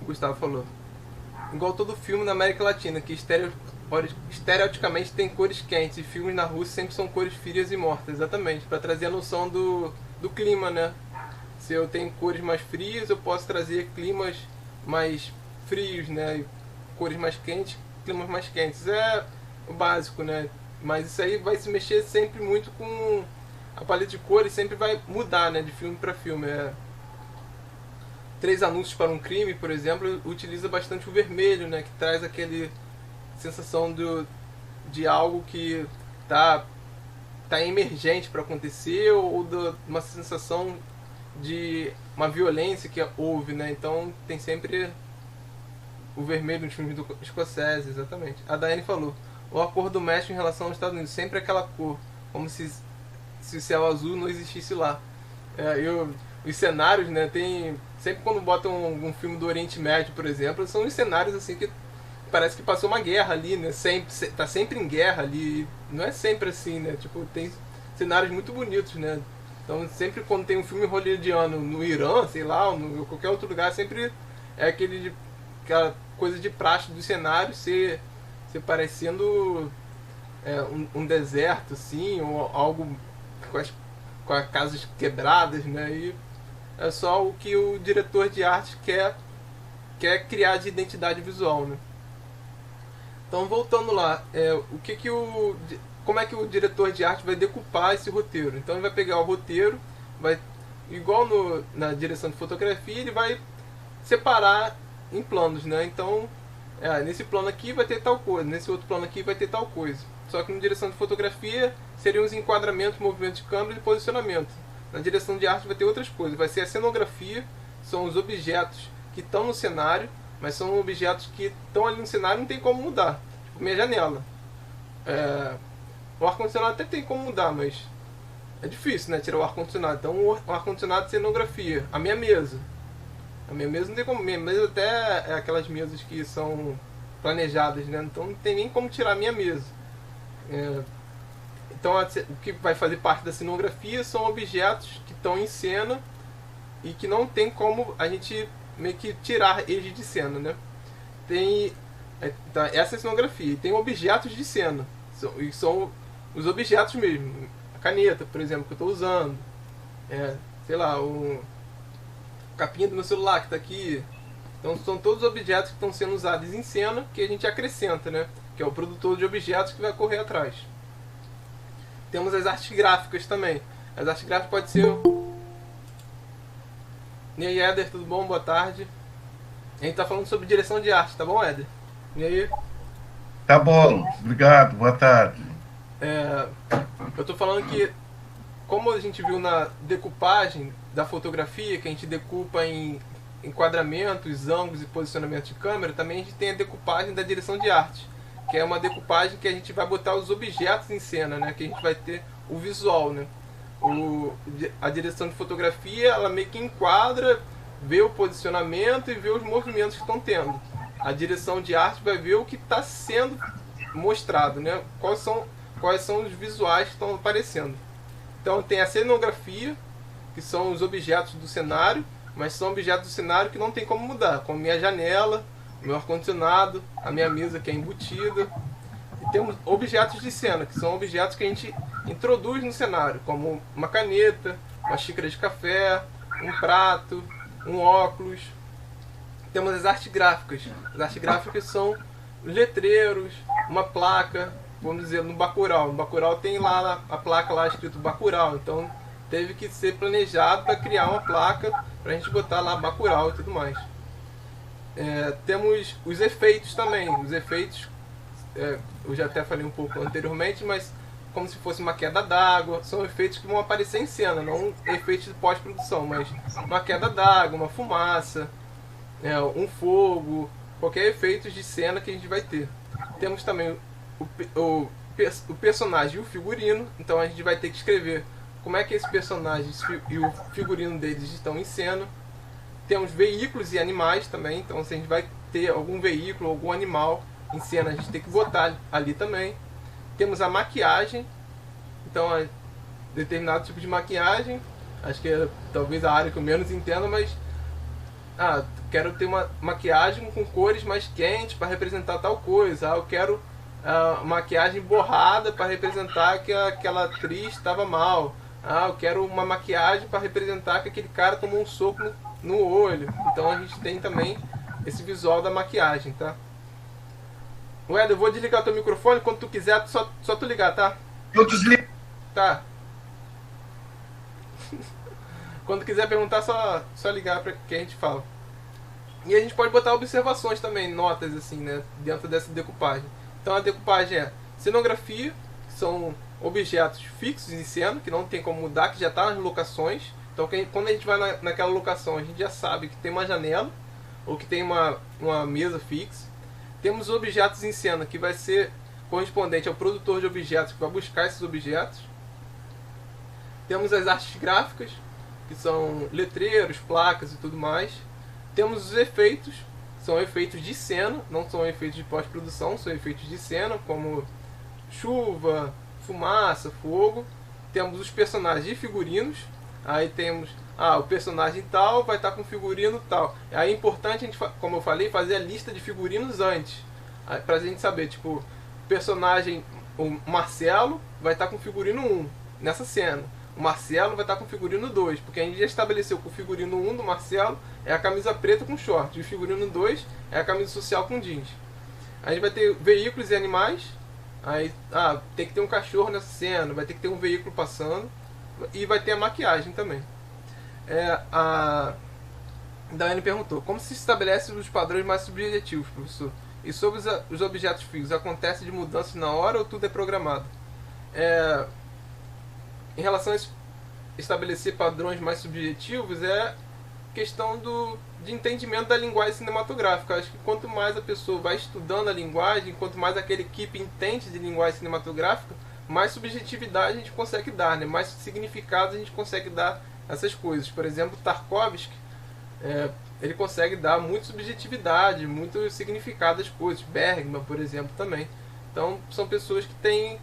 Gustavo falou. Igual todo filme na América Latina, que estereoticamente tem cores quentes, e filmes na Rússia sempre são cores frias e mortas, exatamente, para trazer a noção do clima, né? Se eu tenho cores mais frias, eu posso trazer climas mais frios, né? E cores mais quentes, climas mais quentes. É o básico, né? Mas isso aí vai se mexer sempre muito com... A paleta de cores sempre vai mudar, né? De filme para filme. 3 Anúncios para um Crime, por exemplo, utiliza bastante o vermelho, né? Que traz aquele sensação de algo que tá emergente para acontecer, ou uma sensação de uma violência que houve, né? Então tem sempre o vermelho nos filmes do Scorsese, exatamente. A Daiane falou, a cor do México em relação aos Estados Unidos, sempre aquela cor, como se o céu azul não existisse lá. Os cenários, né, sempre quando botam um filme do Oriente Médio, por exemplo, são os cenários assim que parece que passou uma guerra ali, né? Tá sempre em guerra ali. Não é sempre assim, né? Tipo, tem cenários muito bonitos, né? Então, sempre quando tem um filme hollywoodiano no Irã, sei lá, ou em qualquer outro lugar, sempre é aquela coisa de praxe dos cenários ser parecendo um deserto, assim, ou algo com as casas quebradas, né? E é só o que o diretor de arte quer criar de identidade visual, né? Então, voltando lá, como é que o diretor de arte vai decupar esse roteiro? Então ele vai pegar o roteiro, igual na direção de fotografia, ele vai separar em planos, né? Então, nesse plano aqui vai ter tal coisa, nesse outro plano aqui vai ter tal coisa. Só que na direção de fotografia seriam os enquadramentos, movimentos de câmera e posicionamento. Na direção de arte vai ter outras coisas, vai ser a cenografia, são os objetos que estão no cenário, mas são objetos que estão ali no cenário, não tem como mudar. Tipo, minha janela. O ar-condicionado até tem como mudar, mas é difícil, né, tirar o ar-condicionado. Então o ar-condicionado é cenografia. A minha mesa não tem como. Minha mesa até é aquelas mesas que são planejadas, né? Então não tem nem como tirar a minha mesa. Então o que vai fazer parte da cenografia são objetos que estão em cena e que não tem como a gente meio que tirar eles de cena, né? Essa é a cenografia. E tem objetos de cena. E são os objetos mesmo. A caneta, por exemplo, que eu estou usando. Sei lá, a capinha do meu celular que está aqui. Então são todos os objetos que estão sendo usados em cena que a gente acrescenta, né? Que é o produtor de objetos que vai correr atrás. Temos as artes gráficas também. As artes gráficas podem ser... E aí, Éder, tudo bom? Boa tarde. A gente tá falando sobre direção de arte, tá bom, Éder? E aí? Tá bom, obrigado, boa tarde. Eu tô falando que, como a gente viu na decupagem da fotografia, que a gente decupa em enquadramentos, ângulos e posicionamento de câmera, também a gente tem a decupagem da direção de arte, que é uma decupagem que a gente vai botar os objetos em cena, né? Que a gente vai ter o visual, né? A direção de fotografia, ela meio que enquadra, vê o posicionamento e vê os movimentos que estão tendo. A direção de arte vai ver o que está sendo mostrado, né? Quais são os visuais que estão aparecendo. Então tem a cenografia, que são os objetos do cenário, mas são objetos do cenário que não tem como mudar, como minha janela, meu ar-condicionado, a minha mesa que é embutida. E temos objetos de cena, que são objetos que a gente introduz no cenário, como uma caneta, uma xícara de café, um prato, um óculos. Temos as artes gráficas. As artes gráficas são letreiros, uma placa, vamos dizer, no Bacurau. No Bacurau tem lá a placa lá escrito Bacurau, então teve que ser planejado para criar uma placa para a gente botar lá Bacurau e tudo mais. Temos os efeitos também. Os efeitos, eu já até falei um pouco anteriormente, mas como se fosse uma queda d'água, são efeitos que vão aparecer em cena, não efeitos de pós-produção, mas uma queda d'água, uma fumaça, um fogo, qualquer efeito de cena que a gente vai ter. Temos também o personagem e o figurino, então a gente vai ter que escrever como é que esse personagem e o figurino deles estão em cena. Temos veículos e animais também, então se a gente vai ter algum veículo, algum animal em cena, a gente tem que botar ali também. Temos a maquiagem, então determinado tipo de maquiagem, acho que é talvez a área que eu menos entendo, mas quero ter uma maquiagem com cores mais quentes para representar tal coisa. Eu quero maquiagem borrada para representar que aquela atriz estava mal. Eu quero uma maquiagem para representar que aquele cara tomou um soco no olho. Então a gente tem também esse visual da maquiagem, tá? Ed, eu vou desligar o teu microfone, quando tu quiser, só tu ligar, tá? Eu desligo. Tá. Quando quiser perguntar, só ligar para que a gente fala. E a gente pode botar observações também, notas assim, né, dentro dessa decupagem. Então a decupagem é cenografia, que são objetos fixos em cena, que não tem como mudar, que já está nas locações. Então quando a gente vai naquela locação, a gente já sabe que tem uma janela, ou que tem uma mesa fixa. Temos objetos em cena, que vai ser correspondente ao produtor de objetos, que vai buscar esses objetos. Temos as artes gráficas, que são letreiros, placas e tudo mais. Temos os efeitos, são efeitos de cena, não são efeitos de pós-produção, são efeitos de cena, como chuva, fumaça, fogo. Temos os personagens e figurinos, aí temos, o personagem tal vai estar com figurino tal. Aí é importante, a gente, como eu falei, fazer a lista de figurinos antes, pra gente saber, tipo, o personagem, o Marcelo, vai estar com figurino 1 nessa cena. O Marcelo vai estar com figurino 2, porque a gente já estabeleceu que o figurino 1 do Marcelo é a camisa preta com short, e o figurino 2 é a camisa social com jeans. A gente vai ter veículos e animais, aí tem que ter um cachorro nessa cena, vai ter que ter um veículo passando, e vai ter a maquiagem também. A Daiane perguntou, como se estabelece os padrões mais subjetivos, professor? E sobre os objetos fixos, acontece de mudança na hora ou tudo é programado? Em relação a estabelecer padrões mais subjetivos, é questão de entendimento da linguagem cinematográfica. Acho que quanto mais a pessoa vai estudando a linguagem, quanto mais aquela equipe entende de linguagem cinematográfica, mais subjetividade a gente consegue dar, né? Mais significado a gente consegue dar a essas coisas. Por exemplo, Tarkovsky, ele consegue dar muita subjetividade, muito significado às coisas. Bergman, por exemplo, também. Então, são pessoas que têm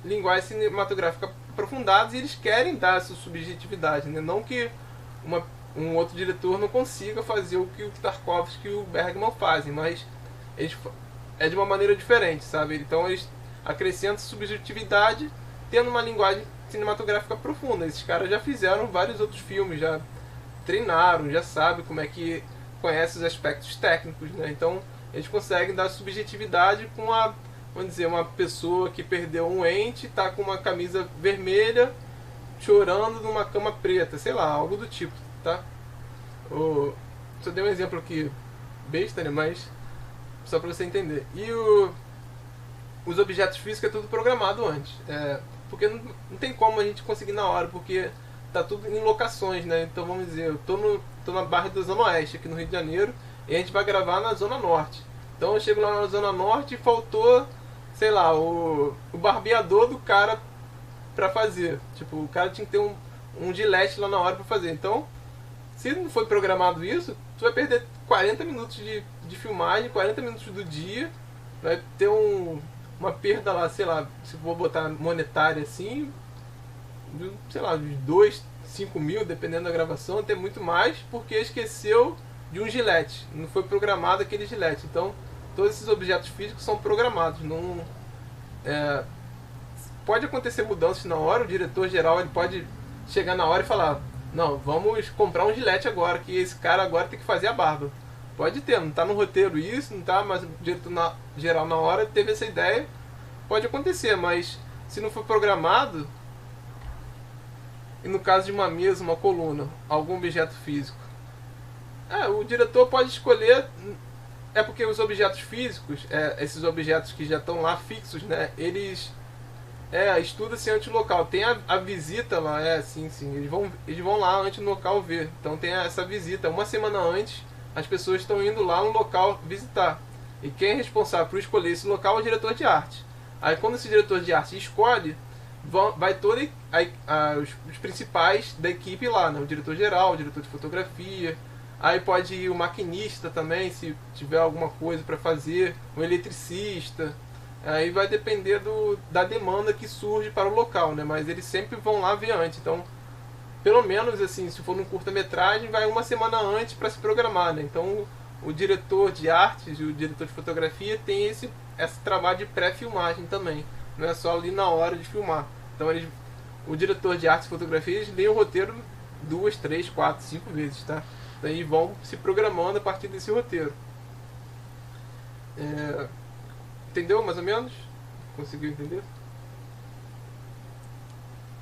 linguagem cinematográfica aprofundadas e eles querem dar essa subjetividade, né? Não que um outro diretor não consiga fazer o que o Tarkovsky e o Bergman fazem, mas eles, é de uma maneira diferente, sabe? Então eles acrescentam subjetividade tendo uma linguagem cinematográfica profunda. Esses caras já fizeram vários outros filmes, já treinaram, já sabem como é que conhece os aspectos técnicos, né? Então eles conseguem dar subjetividade com vamos dizer, uma pessoa que perdeu um ente, está com uma camisa vermelha, chorando numa cama preta, sei lá, algo do tipo, tá? Só dei um exemplo aqui, besta, né? Mas só para você entender. E os objetos físicos é tudo programado antes, porque não tem como a gente conseguir na hora, porque tá tudo em locações, né? Então vamos dizer, eu tô na Barra da Zona Oeste, aqui no Rio de Janeiro, e a gente vai gravar na Zona Norte. Então eu chego lá na Zona Norte e faltou, sei lá, o barbeador do cara pra fazer. Tipo, o cara tinha que ter um gilete lá na hora pra fazer. Então, se não foi programado isso, tu vai perder 40 minutos de filmagem, 40 minutos do dia, vai ter uma perda lá, sei lá, se for botar monetária assim, sei lá, de 2, 5 mil, dependendo da gravação, até muito mais, porque esqueceu de um gilete, não foi programado aquele gilete. Então, todos esses objetos físicos são programados. Não, pode acontecer mudanças na hora, o diretor geral ele pode chegar na hora e falar, não, vamos comprar um gilete agora, que esse cara agora tem que fazer a barba. Pode ter, não tá no roteiro isso, não tá, mas o diretor geral na hora teve essa ideia, pode acontecer, mas se não for programado, e no caso de uma mesa, uma coluna, algum objeto físico, o diretor pode escolher, porque os objetos físicos, esses objetos que já estão lá fixos, né, eles estuda-se antes no local. Tem a visita lá, sim. Eles vão lá antes no local ver. Então tem essa visita. Uma semana antes, as pessoas estão indo lá no local visitar. E quem é responsável por escolher esse local é o diretor de arte. Aí quando esse diretor de arte escolhe, vai todos os principais da equipe lá, né? O diretor geral, o diretor de fotografia. Aí pode ir o maquinista também, se tiver alguma coisa para fazer. O eletricista. Aí vai depender da demanda que surge para o local, né? Mas eles sempre vão lá ver antes. Então, pelo menos assim, se for num curta-metragem, vai uma semana antes para se programar, né? Então, o diretor de artes e o diretor de fotografia tem esse trabalho de pré-filmagem também. Não é só ali na hora de filmar. Então, o diretor de artes e fotografia, eles leem o roteiro 2, 3, 4, 5 vezes, tá? Daí vão se programando a partir desse roteiro. Entendeu mais ou menos? Conseguiu entender?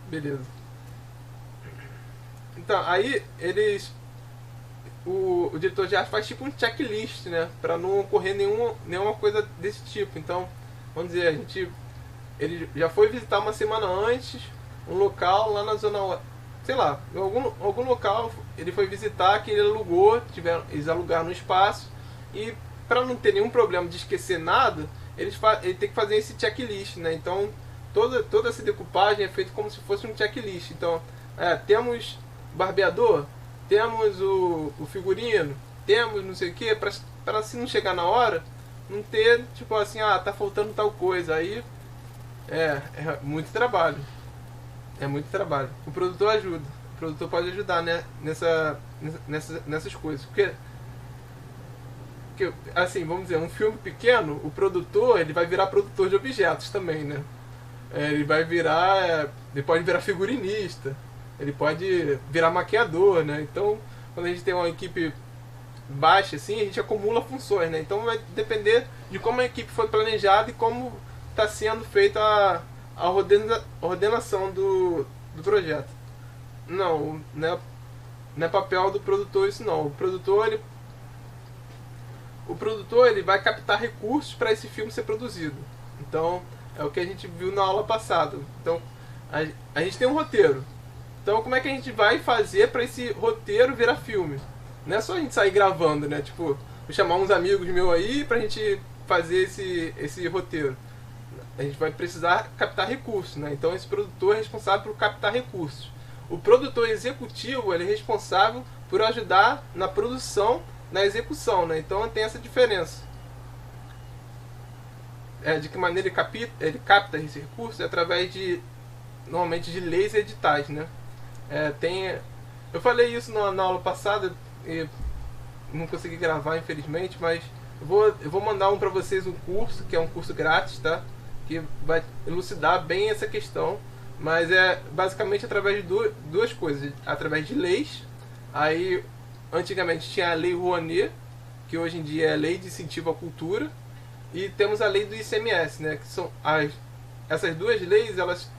Beleza. Então, aí o diretor de arte faz tipo um checklist, né? Pra não ocorrer nenhuma coisa desse tipo. Então, vamos dizer, ele já foi visitar uma semana antes um local lá na zona, sei lá, em algum local ele foi visitar que ele alugou, eles alugaram um espaço, e para não ter nenhum problema de esquecer nada, ele tem que fazer esse checklist, né? Então toda essa decupagem é feita como se fosse um checklist. Então temos barbeador, temos o figurino, temos não sei o que, para se não chegar na hora não ter tipo assim, tá faltando tal coisa. Aí é muito trabalho, o produtor ajuda, o produtor pode ajudar, né, nessas coisas, porque assim, vamos dizer, um filme pequeno, o produtor, ele vai virar produtor de objetos também, né? Ele pode virar figurinista, ele pode virar maquiador, né? Então, quando a gente tem uma equipe baixa, assim, a gente acumula funções, né? Então vai depender de como a equipe foi planejada e como está sendo feita a ordenação do projeto. Não é papel do produtor isso não. O produtor ele vai captar recursos para esse filme ser produzido. Então, é o que a gente viu na aula passada. Então, a gente tem um roteiro. Então, como é que a gente vai fazer para esse roteiro virar filme? Não é só a gente sair gravando, né? Tipo, vou chamar uns amigos meus aí pra gente fazer esse roteiro. A gente vai precisar captar recursos, né? Então, esse produtor é responsável por captar recursos. O produtor executivo ele é responsável por ajudar na produção, na execução, né? Então tem essa diferença. De que maneira ele capta esse recurso? Através normalmente de leis e editais, né? Eu falei isso na aula passada e não consegui gravar, infelizmente, mas eu vou mandar para vocês um curso, que é um curso grátis, tá? Que vai elucidar bem essa questão, mas é basicamente através de duas coisas, através de leis. Aí antigamente tinha a lei Rouanet, que hoje em dia é a lei de incentivo à cultura, e temos a lei do ICMS, né, que são essas duas leis, elas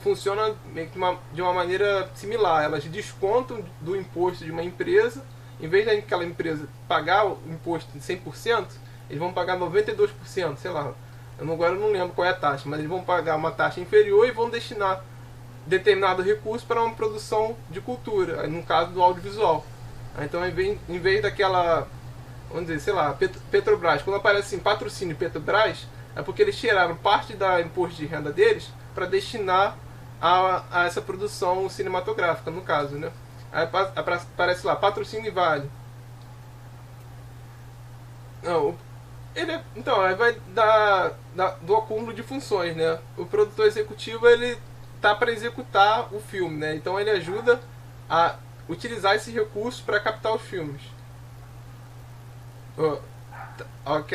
funcionam meio que de uma maneira similar. Elas descontam do imposto de uma empresa, em vez daquela empresa pagar o imposto de 100%, eles vão pagar 92%, sei lá. Agora eu não lembro qual é a taxa, mas eles vão pagar uma taxa inferior e vão destinar determinado recurso para uma produção de cultura, no caso do audiovisual. Então, em vez daquela, vamos dizer, sei lá, Petrobras, quando aparece assim, patrocínio Petrobras, é porque eles tiraram parte da imposto de renda deles para destinar a essa produção cinematográfica, no caso, né? Aí aparece lá, patrocínio Vale. Não, então, aí vai do acúmulo de funções, né? O produtor executivo, ele tá para executar o filme, né? Então ele ajuda a utilizar esses recursos para captar os filmes.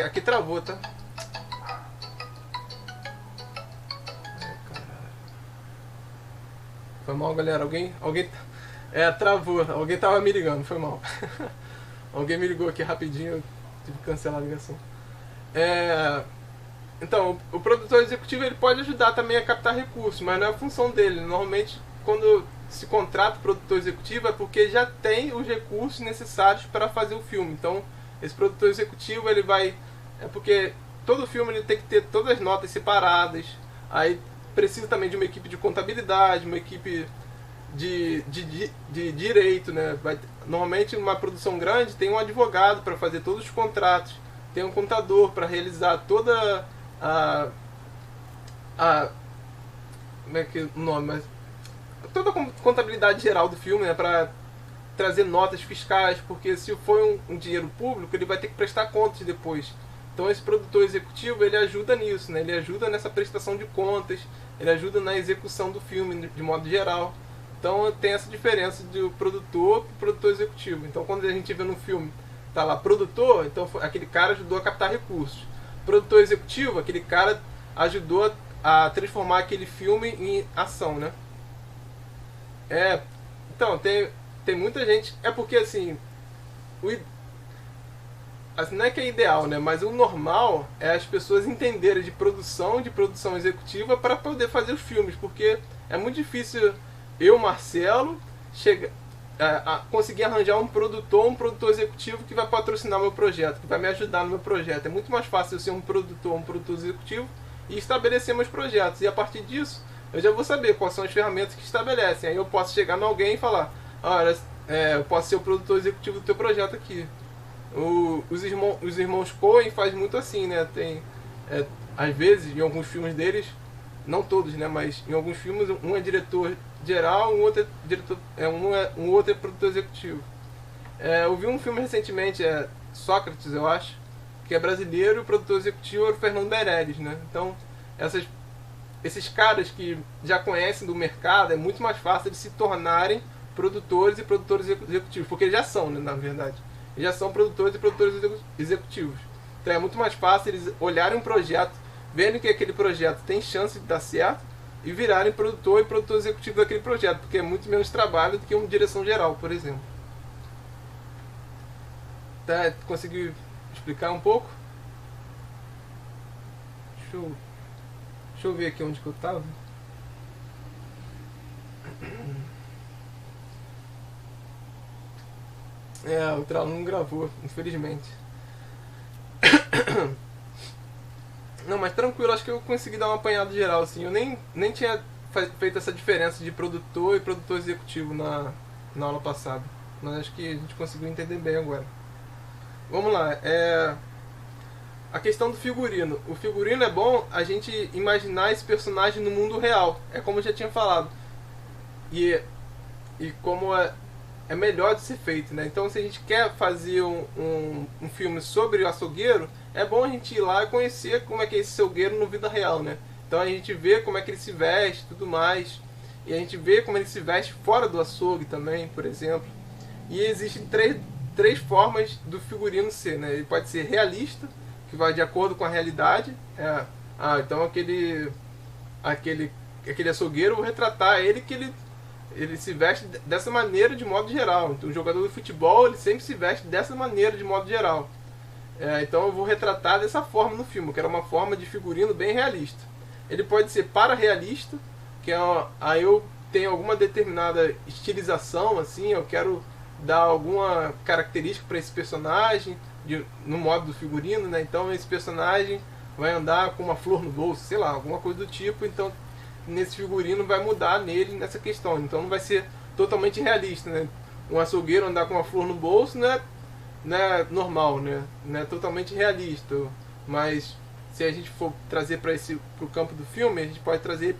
Aqui travou, tá? Foi mal, galera? Alguém travou. Alguém tava me ligando, foi mal. Alguém me ligou aqui rapidinho, eu tive que cancelar a ligação. Então, o produtor executivo ele pode ajudar também a captar recursos, mas não é a função dele. Normalmente, quando se contrata o produtor executivo é porque já tem os recursos necessários para fazer o filme. Então, esse produtor executivo ele vai... É porque todo filme ele tem que ter todas as notas separadas. Aí precisa também de uma equipe de contabilidade, uma equipe de direito, né? Normalmente, numa produção grande, tem um advogado para fazer todos os contratos, tem um contador para realizar toda como é que é o nome? Mas toda a contabilidade geral do filme, né? Para trazer notas fiscais, porque se for um dinheiro público, ele vai ter que prestar contas depois. Então esse produtor executivo ele ajuda nisso, né? Ele ajuda nessa prestação de contas, ele ajuda na execução do filme de modo geral. Então tem essa diferença do produtor para o produtor executivo. Então quando a gente vê no filme, tá lá produtor, então aquele cara ajudou a captar recursos. Produtor executivo, aquele cara ajudou a transformar aquele filme em ação, né? Então tem muita gente, é porque assim não é que é ideal, né? Mas o normal é as pessoas entenderem de produção executiva para poder fazer os filmes, porque é muito difícil eu, Marcelo, conseguir arranjar um produtor executivo que vai patrocinar meu projeto, que vai me ajudar no meu projeto. É muito mais fácil eu ser um produtor executivo e estabelecer meus projetos. E a partir disso, eu já vou saber quais são as ferramentas que estabelecem. Aí eu posso chegar em alguém e falar, olha, eu posso ser o produtor executivo do teu projeto aqui. Os irmãos Coen faz muito assim, né? Tem, às vezes, em alguns filmes deles, não todos, né? Mas em alguns filmes, um é diretor geral, um outro é diretor, um outro é produtor executivo. Eu vi um filme recentemente, Sócrates, eu acho, que é brasileiro, e o produtor executivo é o Fernando Meirelles, né? Então, esses caras que já conhecem do mercado, é muito mais fácil de se tornarem produtores e produtores executivos, porque eles já são, né, na verdade. Eles já são produtores e produtores executivos. Então é muito mais fácil eles olharem um projeto, verem que aquele projeto tem chance de dar certo e virarem produtor e produtor executivo daquele projeto, porque é muito menos trabalho do que uma direção geral, por exemplo. Tá, consegui explicar um pouco? Deixa eu ver aqui onde que eu estava. O outro aluno não gravou, infelizmente. Não, mas tranquilo, acho que eu consegui dar uma apanhada geral, assim. Eu nem tinha feito essa diferença de produtor e produtor executivo na aula passada. Mas acho que a gente conseguiu entender bem agora. Vamos lá, a questão do figurino. O figurino é bom a gente imaginar esse personagem no mundo real. É como eu já tinha falado. E como é melhor de ser feito, né? Então se a gente quer fazer um filme sobre o açougueiro, é bom a gente ir lá e conhecer como é que é esse açougueiro no vida real, né? Então a gente vê como é que ele se veste, tudo mais. E a gente vê como ele se veste fora do açougue também, por exemplo. E existem três formas do figurino ser, né? Ele pode ser realista, que vai de acordo com a realidade. Então aquele açougueiro, eu vou retratar ele que ele se veste dessa maneira de modo geral. Então o jogador de futebol ele sempre se veste dessa maneira de modo geral. Então eu vou retratar dessa forma no filme, que era uma forma de figurino bem realista. Ele pode ser para-realista, que aí eu tenho alguma determinada estilização, assim, eu quero dar alguma característica para esse personagem no modo do figurino, né? Então esse personagem vai andar com uma flor no bolso, sei lá, alguma coisa do tipo. Então nesse figurino vai mudar nele nessa questão. Então não vai ser totalmente realista, né? Um açougueiro andar com uma flor no bolso não é normal, né? Não é totalmente realista. Mas se a gente for trazer para o campo do filme, a gente pode trazer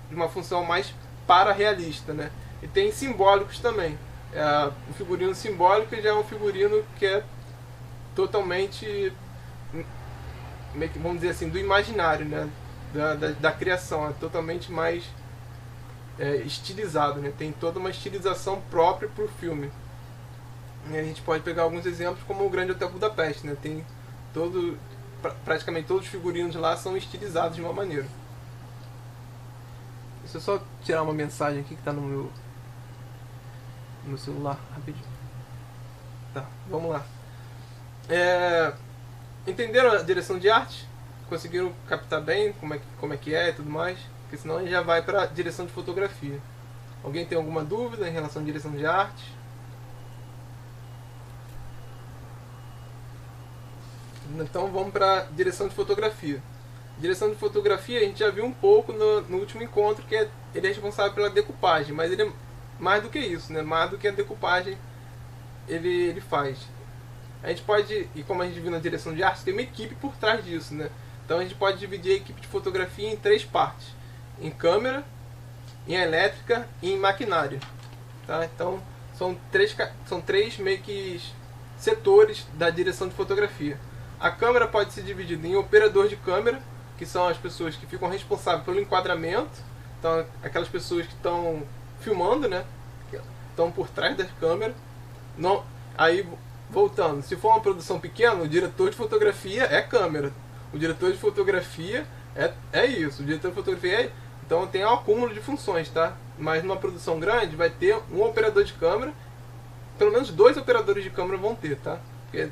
de uma função mais para-realista, né? E tem simbólicos também. O figurino simbólico já é um figurino que é totalmente, vamos dizer assim, do imaginário, né? Da criação, é totalmente mais estilizado, né? Tem toda uma estilização própria para o filme. E a gente pode pegar alguns exemplos como o Grande Hotel Budapeste, né? Tem praticamente todos os figurinos lá são estilizados de uma maneira. Deixa eu só tirar uma mensagem aqui que está no meu celular, rapidinho. Tá, vamos lá. Entenderam a direção de arte? Conseguiram captar bem como é que é e tudo mais? Porque senão a gente já vai para direção de fotografia. Alguém tem alguma dúvida em relação à direção de arte? Então vamos para direção de fotografia. Direção de fotografia a gente já viu um pouco no último encontro, que ele é responsável pela decupagem, mas ele é mais do que isso, né? Mais do que a decupagem ele faz. A gente pode, e como a gente viu na direção de arte, tem uma equipe por trás disso, né? Então a gente pode dividir a equipe de fotografia em 3 partes: em câmera, em elétrica e em maquinário, tá? Então são três meio que setores da direção de fotografia. A câmera pode ser dividida em operador de câmera, que são as pessoas que ficam responsáveis pelo enquadramento, então aquelas pessoas que estão filmando, né? Que estão por trás das câmeras. Não, aí voltando, se for uma produção pequena, o diretor de fotografia é câmera. O diretor de fotografia é isso. O diretor de fotografia então tem um acúmulo de funções, tá? Mas numa produção grande vai ter um operador de câmera, pelo menos 2 operadores de câmera vão ter, tá? Porque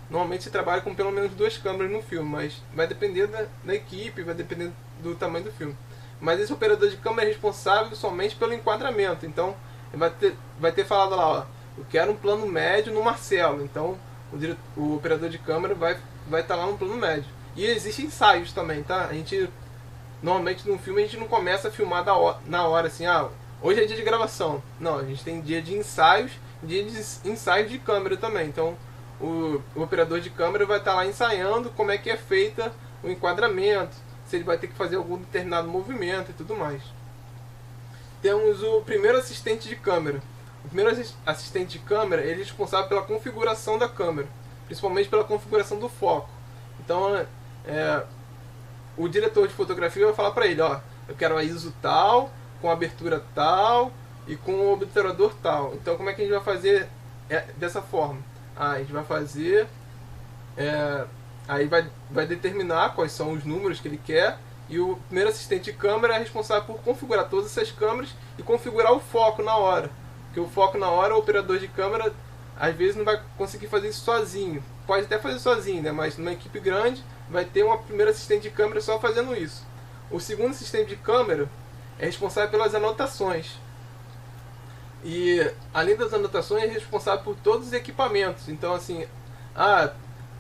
normalmente se trabalha com pelo menos 2 câmeras no filme, mas vai depender da equipe, vai depender do tamanho do filme. Mas esse operador de câmera é responsável somente pelo enquadramento. Então vai ter falado lá, ó, eu quero um plano médio no Marcelo. Então o operador de câmera vai estar lá no plano médio. E existem ensaios também, tá? A gente normalmente no filme a gente não começa a filmar na hora assim, hoje é dia de gravação. Não, a gente tem dia de ensaios de câmera também. Então o operador de câmera vai estar lá ensaiando como é que é feita o enquadramento, se ele vai ter que fazer algum determinado movimento e tudo mais. Temos o primeiro assistente de câmera. O primeiro assistente de câmera ele é responsável pela configuração da câmera, principalmente pela configuração do foco. Então o diretor de fotografia vai falar para ele, ó, eu quero a ISO tal, com abertura tal e com o obturador tal. Então como é que a gente vai fazer dessa forma? A gente vai fazer, aí vai determinar quais são os números que ele quer, e o primeiro assistente de câmera é responsável por configurar todas essas câmeras e configurar o foco na hora. Porque o foco na hora, o operador de câmera às vezes não vai conseguir fazer isso sozinho. Pode até fazer sozinho, né? Mas numa equipe grande vai ter uma primeira assistente de câmera só fazendo isso. O segundo assistente de câmera é responsável pelas anotações. E além das anotações é responsável por todos os equipamentos. Então assim,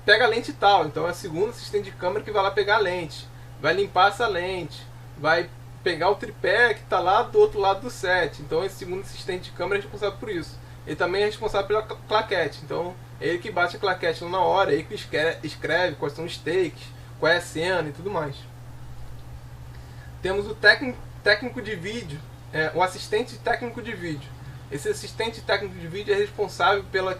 pega a lente tal, então é o segundo assistente de câmera que vai lá pegar a lente, vai limpar essa lente, vai pegar o tripé que está lá do outro lado do set. Então esse segundo assistente de câmera é responsável por isso. Ele também é responsável pela claquete, então é ele que bate a claquete na hora, é ele que escreve quais são os takes, qual é a cena e tudo mais. Temos o técnico de vídeo, o assistente técnico de vídeo. Esse assistente técnico de vídeo é responsável pelas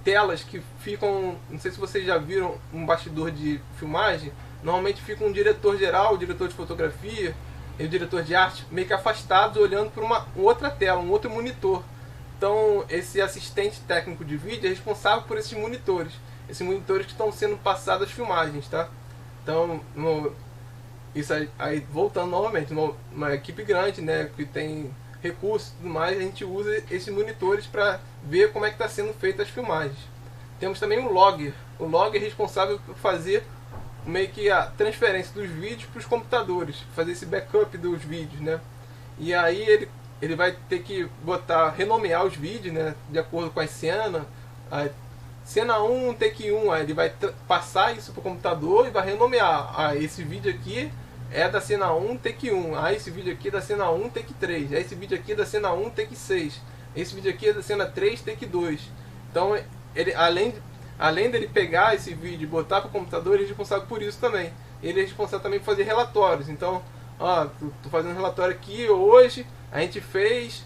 telas que ficam, não sei se vocês já viram um bastidor de filmagem, normalmente fica um diretor geral, o diretor de fotografia e o diretor de arte meio que afastados olhando para uma outra tela, um outro monitor. Então esse assistente técnico de vídeo é responsável por esses monitores que estão sendo passadas as filmagens, tá? Então isso aí voltando novamente, uma equipe grande, né, que tem recursos e tudo mais, a gente usa esses monitores para ver como é que está sendo feita as filmagens. Temos também o logger. O logger é responsável por fazer meio que a transferência dos vídeos para os computadores, fazer esse backup dos vídeos, né? E aí ele vai ter que renomear os vídeos, né, de acordo com as cenas. Cena 1, take 1, aí ele vai passar isso para o computador e vai renomear. Esse vídeo aqui é da cena 1, take 1. Esse vídeo aqui é da cena 1, take 3. Esse vídeo aqui é da cena 1, take 6. Esse vídeo aqui é da cena 3, take 2. Então, ele, além dele pegar esse vídeo e botar para o computador, ele é responsável por isso também. Ele é responsável também por fazer relatórios. Então, tô fazendo um relatório aqui hoje, a gente fez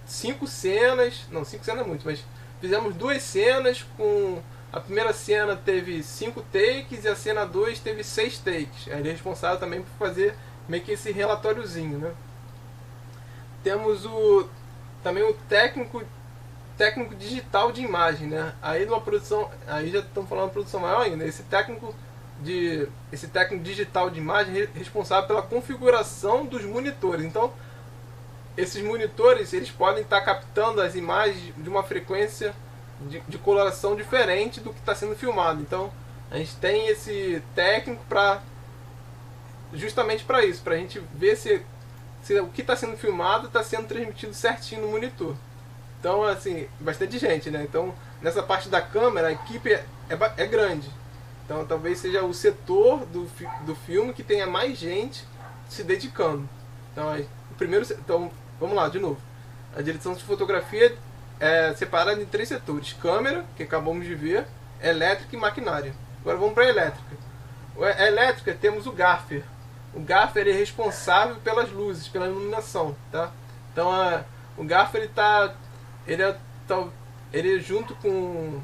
5 cenas, não, 5 cenas é muito, mas fizemos 2 cenas com... A primeira cena teve 5 takes e a cena 2 teve 6 takes. Ele é responsável também por fazer meio que esse relatóriozinho, né? Temos também o técnico digital de imagem, né? Aí numa produção, aí já estamos falando de produção maior ainda. Esse técnico digital de imagem é responsável pela configuração dos monitores. Então, esses monitores eles podem estar captando as imagens de uma frequência de coloração diferente do que está sendo filmado. Então a gente tem esse técnico justamente para isso, para a gente ver se o que está sendo filmado está sendo transmitido certinho no monitor. Então, assim, bastante gente, né? Então, nessa parte da câmera, a equipe é grande. Então, talvez seja o setor do filme que tenha mais gente se dedicando. Então, vamos lá, de novo. A direção de fotografia é separada em 3 setores: câmera, que acabamos de ver, elétrica e maquinária. Agora vamos para a elétrica. A elétrica, temos o gaffer. O gaffer é responsável pelas luzes, pela iluminação, tá? Então, o gaffer ele junto com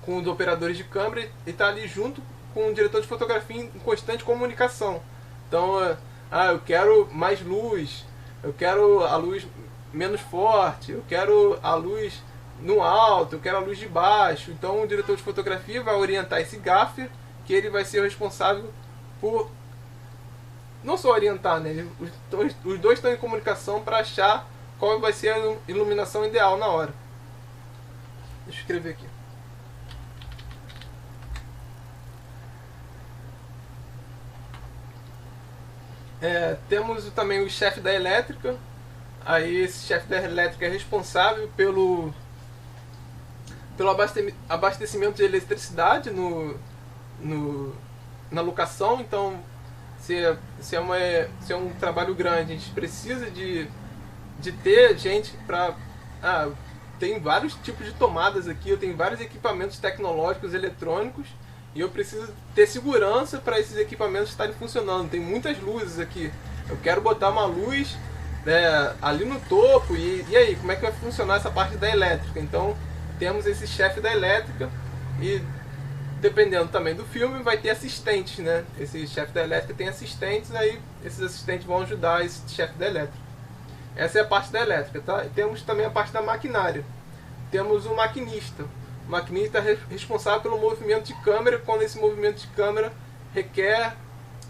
os operadores de câmera e está ali junto com o diretor de fotografia em constante comunicação. Então, eu quero mais luz, eu quero a luz menos forte, eu quero a luz no alto, eu quero a luz de baixo. Então, o diretor de fotografia vai orientar esse gaffer, que ele vai ser o responsável por não só orientar, né? Os dois estão em comunicação para achar qual vai ser a iluminação ideal na hora. Deixa eu escrever aqui. Temos também o chefe da elétrica. Aí esse chefe da elétrica é responsável pelo abastecimento de eletricidade na locação. Então, se é um trabalho grande, a gente precisa de ter gente para... tem vários tipos de tomadas aqui, eu tenho vários equipamentos tecnológicos, eletrônicos, e eu preciso ter segurança para esses equipamentos estarem funcionando. Tem muitas luzes aqui. Eu quero botar uma luz ali no topo, e aí, como é que vai funcionar essa parte da elétrica? Então, temos esse chefe da elétrica, e dependendo também do filme, vai ter assistentes, né? Esse chefe da elétrica tem assistentes, aí esses assistentes vão ajudar esse chefe da elétrica. Essa é a parte da elétrica, tá? E temos também a parte da maquinária. Temos o maquinista. O maquinista é responsável pelo movimento de câmera, quando esse movimento de câmera requer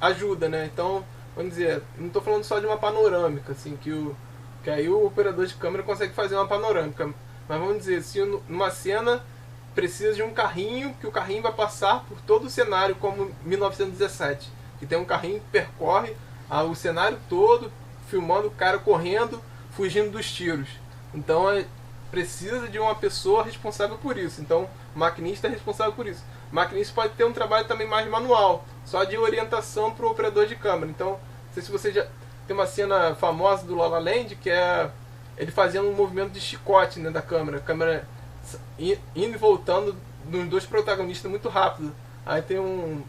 ajuda, né? Então, vamos dizer, não estou falando só de uma panorâmica, assim, que aí o operador de câmera consegue fazer uma panorâmica. Mas vamos dizer, se numa cena precisa de um carrinho, que o carrinho vai passar por todo o cenário, como 1917, que tem um carrinho que percorre o cenário todo, filmando o cara correndo, fugindo dos tiros. Então precisa de uma pessoa responsável por isso. Então o maquinista é responsável por isso. O maquinista pode ter um trabalho também mais manual, só de orientação para o operador de câmera. Então, não sei se você já tem uma cena famosa do La La Land, que é ele fazendo um movimento de chicote, né, da câmera. A câmera indo e voltando nos dois protagonistas muito rápido. Aí tem um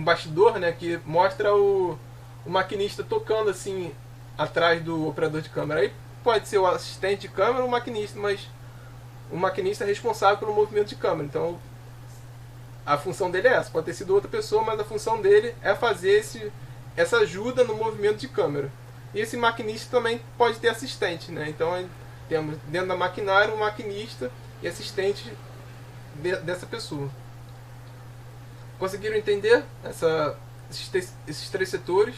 bastidor, né, que mostra o maquinista tocando assim atrás do operador de câmera. Aí pode ser o assistente de câmera ou o maquinista, mas o maquinista é responsável pelo movimento de câmera. Então a função dele é essa. Pode ter sido outra pessoa, mas a função dele é fazer essa ajuda no movimento de câmera. E esse maquinista também pode ter assistente, né? Então temos dentro da maquinária um maquinista e assistente dessa pessoa. Conseguiram entender esses 3 setores?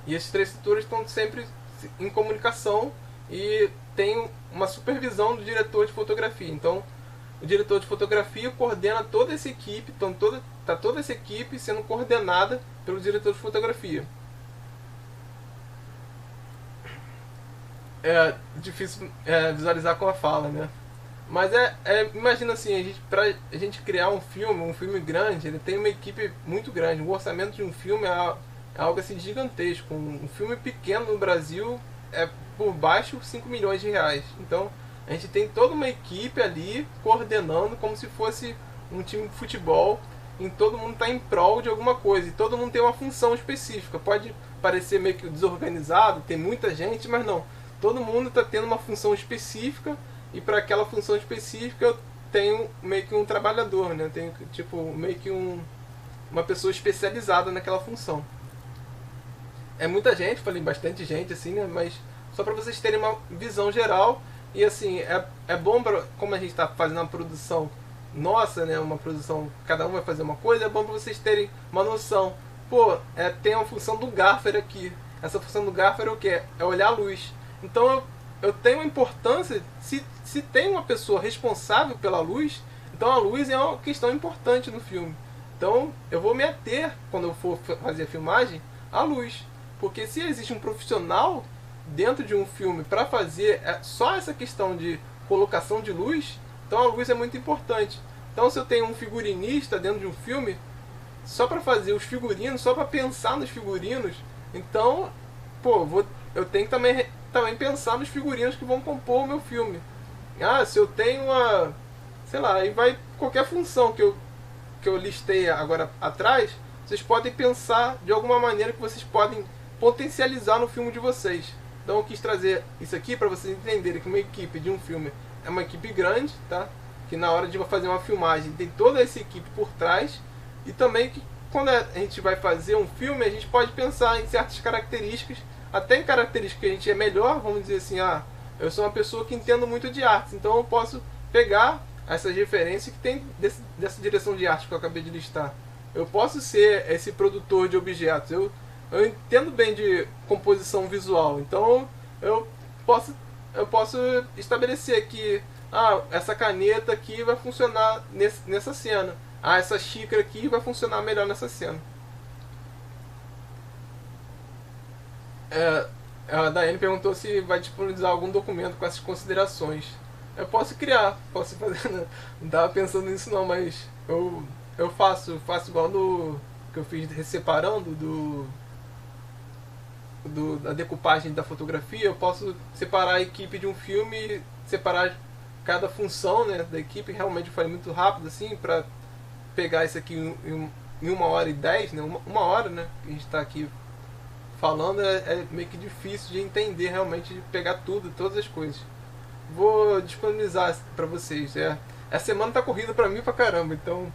E esses 3 setores estão sempre em comunicação e tem uma supervisão do diretor de fotografia. Então, o diretor de fotografia coordena toda essa equipe, então toda essa equipe sendo coordenada pelo diretor de fotografia. É difícil visualizar com a fala, né? Mas imagina assim, pra a gente criar um filme grande, ele tem uma equipe muito grande. O orçamento de um filme é algo assim gigantesco. Um filme pequeno no Brasil é por baixo 5 milhões de reais. Então a gente tem toda uma equipe ali coordenando como se fosse um time de futebol, e todo mundo está em prol de alguma coisa, e todo mundo tem uma função específica. Pode parecer meio que desorganizado, tem muita gente, mas não. Todo mundo está tendo uma função específica, e para aquela função específica eu tenho meio que um trabalhador, né? Eu tenho tipo meio que uma pessoa especializada naquela função. É muita gente, falei bastante gente assim, né? Mas só para vocês terem uma visão geral. E assim, é bom, como a gente está fazendo uma produção nossa, né? Uma produção, cada um vai fazer uma coisa, é bom para vocês terem uma noção. Pô, tem a função do gaffer aqui. Essa função do gaffer é o quê? É olhar a luz. Então eu tenho uma importância, se tem uma pessoa responsável pela luz, então a luz é uma questão importante no filme. Então eu vou me ater, quando eu for fazer a filmagem, à luz. Porque se existe um profissional dentro de um filme para fazer só essa questão de colocação de luz, então a luz é muito importante. Então se eu tenho um figurinista dentro de um filme, só para fazer os figurinos, só para pensar nos figurinos, então, eu tenho que também pensar nos figurinos que vão compor o meu filme. Se eu tenho uma, sei lá, aí vai qualquer função que eu listei agora atrás, vocês podem pensar de alguma maneira que vocês podem potencializar no filme de vocês. Então eu quis trazer isso aqui para vocês entenderem que uma equipe de um filme é uma equipe grande, tá? Que na hora de fazer uma filmagem tem toda essa equipe por trás, e também que quando a gente vai fazer um filme, a gente pode pensar em certas características, até em características que a gente é melhor, vamos dizer assim, eu sou uma pessoa que entendo muito de artes, então eu posso pegar essas referências que tem dessa direção de arte que eu acabei de listar. Eu posso ser esse produtor de objetos, eu entendo bem de composição visual, então eu posso estabelecer que essa caneta aqui vai funcionar nessa cena. Essa xícara aqui vai funcionar melhor nessa cena. A Daiane perguntou se vai disponibilizar algum documento com essas considerações. Eu posso criar, posso fazer. Não estava pensando nisso não, mas eu faço igual do que eu fiz separando da decupagem da fotografia. Eu posso separar a equipe de um filme, separar cada função, né, da equipe. Realmente eu falei muito rápido assim para pegar isso aqui em 1h10, né? Uma hora, né? Que a gente está aqui falando, é meio que difícil de entender realmente, de pegar todas as coisas. Vou disponibilizar para vocês. Essa semana tá corrida para mim pra caramba, então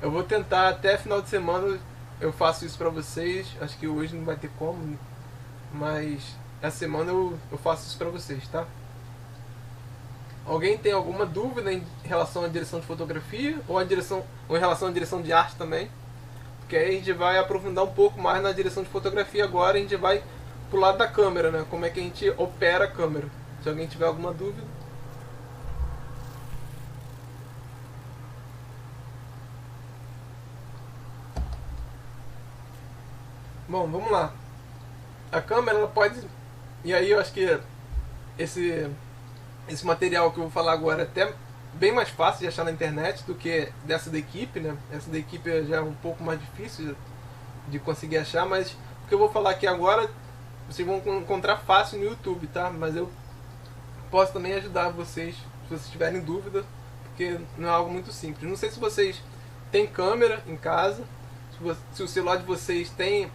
eu vou tentar até final de semana eu faço isso para vocês. Acho que hoje não vai ter como, mas essa semana eu faço isso para vocês, tá? Alguém tem alguma dúvida em relação à direção de fotografia ou em relação à direção de arte também? Porque aí a gente vai aprofundar um pouco mais na direção de fotografia agora, a gente vai pro lado da câmera, né? Como é que a gente opera a câmera. Se alguém tiver alguma dúvida. Bom, vamos lá. A câmera ela pode... E aí eu acho que esse material que eu vou falar agora é até bem mais fácil de achar na internet do que dessa da equipe, né? Essa da equipe já é um pouco mais difícil de conseguir achar, mas o que eu vou falar aqui agora vocês vão encontrar fácil no YouTube, tá? Mas eu posso também ajudar vocês se vocês tiverem dúvida, porque não é algo muito simples. Não sei se vocês têm câmera em casa, se o celular de vocês tem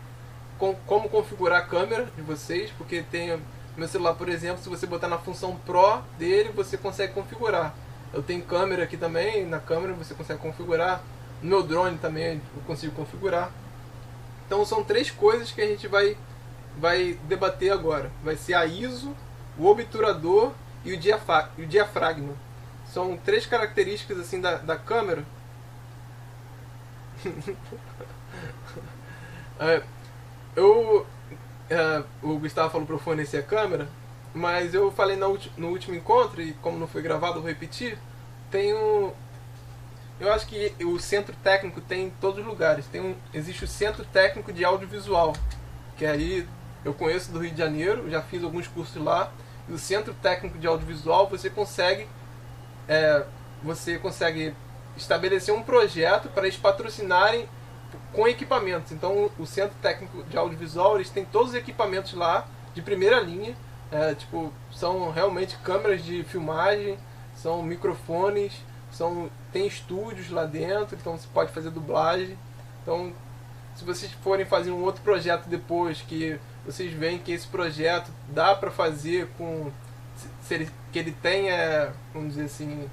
como configurar a câmera de vocês, porque tem meu celular, por exemplo, se você botar na função Pro dele, você consegue configurar. Eu tenho câmera aqui também, na câmera você consegue configurar. No meu drone também eu consigo configurar. Então são 3 coisas que a gente vai debater agora. Vai ser a ISO, o obturador e o diafragma. São 3 características assim da câmera. O Gustavo falou para eu fornecer a câmera, mas eu falei no último encontro, e como não foi gravado eu vou repetir, eu acho que o centro técnico tem em todos os lugares. Existe o centro técnico de audiovisual, que aí eu conheço do Rio de Janeiro, já fiz alguns cursos lá, e o centro técnico de audiovisual você consegue estabelecer um projeto para eles patrocinarem com equipamentos. Então o Centro Técnico de Audiovisual, eles têm todos os equipamentos lá de primeira linha, são realmente câmeras de filmagem, são microfones, tem estúdios lá dentro, então você pode fazer dublagem. Então se vocês forem fazer um outro projeto depois, que vocês veem que esse projeto dá para fazer que ele tem, vamos dizer assim,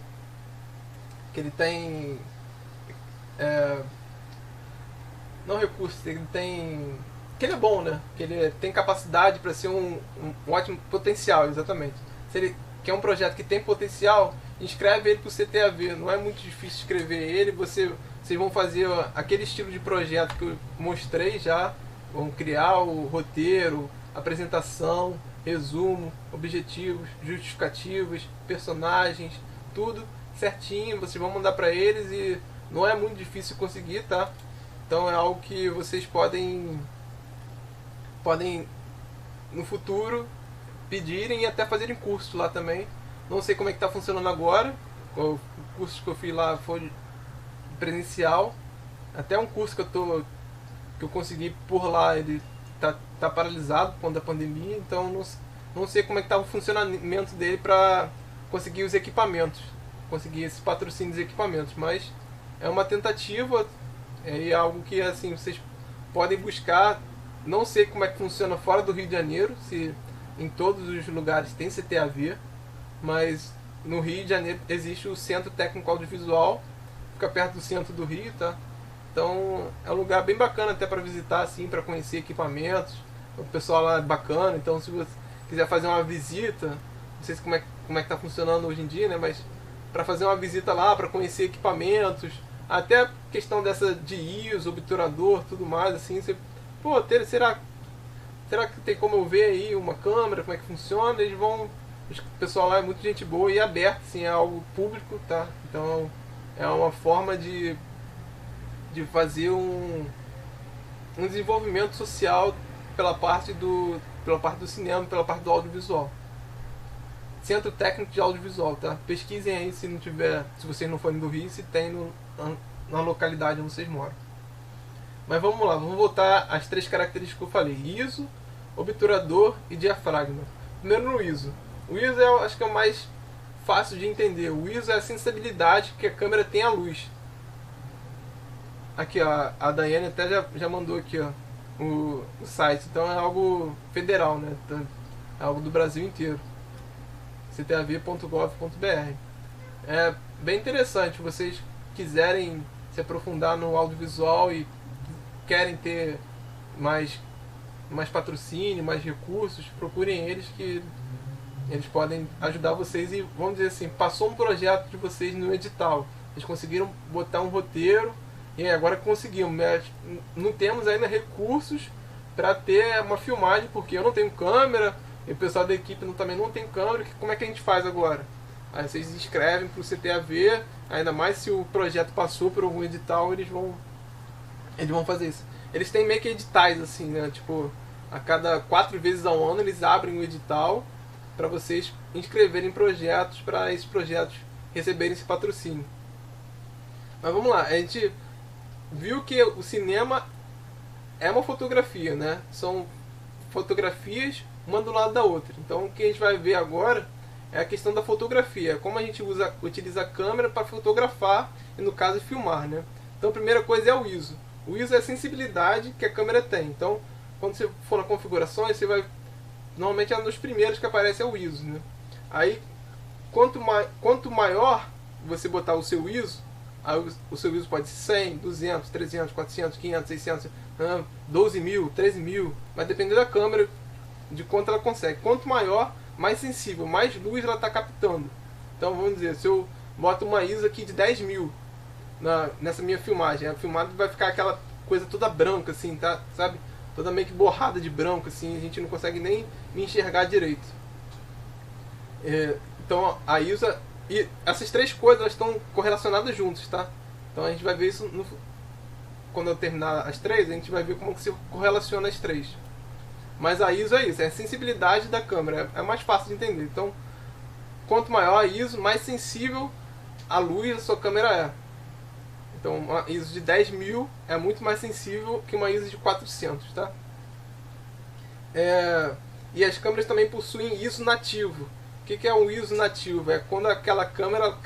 que ele tem não recursos, que ele é bom, né? Que ele tem capacidade para ser um ótimo potencial, exatamente. Se ele quer um projeto que tem potencial, inscreve ele para o CTAV. Não é muito difícil escrever ele. Vocês vão fazer aquele estilo de projeto que eu mostrei já. Vão criar o roteiro, a apresentação, resumo, objetivos, justificativas, personagens, tudo certinho. Vocês vão mandar para eles e não é muito difícil conseguir, tá? Então é algo que vocês podem no futuro pedirem e até fazerem curso lá também. Não sei como é que está funcionando agora. O curso que eu fiz lá foi presencial. Até um curso que eu consegui por lá, ele tá paralisado por conta da pandemia. Então não sei como é que está o funcionamento dele para conseguir os equipamentos, conseguir esse patrocínio dos equipamentos. Mas é uma tentativa, é algo que assim vocês podem buscar. Não sei como é que funciona fora do Rio de Janeiro, se em todos os lugares tem CTAV, mas no Rio de Janeiro existe o Centro Técnico Audiovisual, fica perto do centro do Rio, tá? Então é um lugar bem bacana até para visitar, assim, para conhecer equipamentos. O pessoal lá é bacana, então se você quiser fazer uma visita, não sei como é que tá funcionando hoje em dia, né? Mas para fazer uma visita lá, para conhecer equipamentos, até a questão dessa de ISO, obturador, tudo mais, assim, você, pô, será que tem como eu ver aí uma câmera, como é que funciona? O pessoal lá é muito gente boa e aberto, assim, é algo público, tá? Então é uma forma de fazer um desenvolvimento social pela parte do cinema, pela parte do audiovisual. Centro Técnico de Audiovisual, tá? Pesquisem aí se vocês não forem do Rio, se tem na localidade onde vocês moram. Mas vamos lá, vamos voltar às 3 características que eu falei: ISO, obturador e diafragma. Primeiro no ISO. O ISO acho que é o mais fácil de entender. O ISO é a sensibilidade que a câmera tem à luz. Aqui, ó, a Daiane até já mandou aqui, ó, o site. Então é algo federal, né? É algo do Brasil inteiro. ctav.gov.br. É bem interessante. Vocês quiserem se aprofundar no audiovisual e querem ter mais patrocínio, mais recursos, procurem eles, que eles podem ajudar vocês. E vamos dizer assim, passou um projeto de vocês no edital, eles conseguiram botar um roteiro e agora conseguimos, mas não temos ainda recursos para ter uma filmagem, porque eu não tenho câmera e o pessoal da equipe também não tem câmera. Como é que a gente faz agora? Aí vocês escrevem para o CTAV, ainda mais se o projeto passou por algum edital, eles vão fazer isso. Eles têm meio que editais, assim, né? Tipo, a cada 4 vezes ao ano eles abrem um edital para vocês inscreverem projetos, para esses projetos receberem esse patrocínio. Mas vamos lá, a gente viu que o cinema é uma fotografia, né? São fotografias uma do lado da outra. Então o que a gente vai ver agora é a questão da fotografia, como a gente utiliza a câmera para fotografar e, no caso, filmar, né? Então a primeira coisa é o ISO. O ISO é a sensibilidade que a câmera tem. Então, quando você for na configurações, você vai... Normalmente é um dos primeiros que aparece é o ISO, né? Aí, quanto maior você botar o seu ISO, aí o seu ISO pode ser 100, 200, 300, 400, 500, 600, 12 mil, 13 mil. Vai depender da câmera, de quanto ela consegue. Quanto maior, mais sensível, mais luz ela está captando. Então, vamos dizer, se eu boto uma ISO aqui de 10 mil nessa minha filmagem, a filmada vai ficar aquela coisa toda branca, assim, tá? Sabe? Toda meio que borrada de branco, assim, a gente não consegue nem me enxergar direito. Então a ISO e essas 3 coisas, elas estão correlacionadas juntas, tá? Então a gente vai ver isso quando eu terminar as 3, a gente vai ver como que se correlaciona as 3. Mas a ISO é isso, é a sensibilidade da câmera, é mais fácil de entender. Então, quanto maior a ISO, mais sensível a luz a sua câmera é. Então, uma ISO de 10 mil é muito mais sensível que uma ISO de 400, tá? E as câmeras também possuem ISO nativo. O que é um ISO nativo? É quando aquela câmera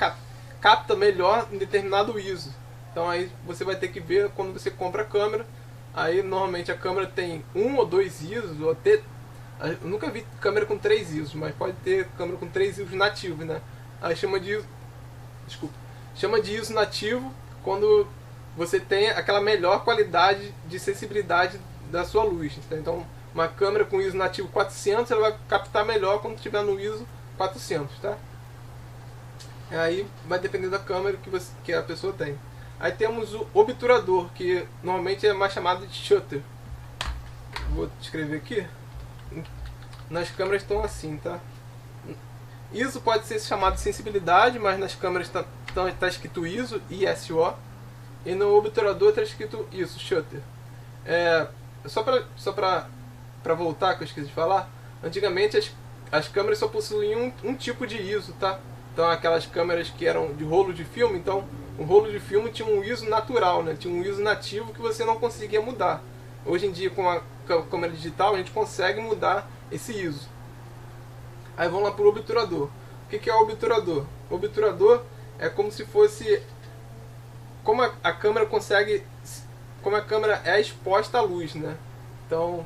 capta melhor em determinado ISO. Então aí você vai ter que ver quando você compra a câmera. Aí normalmente a câmera tem 1 ou 2 ISOs, ou até... Eu nunca vi câmera com 3 ISOs, mas pode ter câmera com 3 ISOs nativos, né? Aí chama de ISO nativo quando você tem aquela melhor qualidade de sensibilidade da sua luz. Então, uma câmera com ISO nativo 400, ela vai captar melhor quando estiver no ISO 400, tá? Aí vai depender da câmera que a pessoa tem. Aí temos o obturador, que normalmente é mais chamado de shutter. Vou escrever aqui. nas câmeras estão assim, tá? ISO pode ser chamado de sensibilidade, mas nas câmeras tá escrito ISO, ISO, e no obturador está escrito ISO, shutter. Só para voltar, que eu esqueci de falar, antigamente as câmeras só possuíam um tipo de ISO, tá? Então aquelas câmeras que eram de rolo de filme, então o rolo de filme tinha um ISO natural, né? Tinha um ISO nativo que você não conseguia mudar. Hoje em dia, com a câmera digital, a gente consegue mudar esse ISO. Aí vamos lá para o obturador. O que é o obturador? O obturador é como se fosse... Como a câmera consegue... Como a câmera é exposta à luz, né? Então,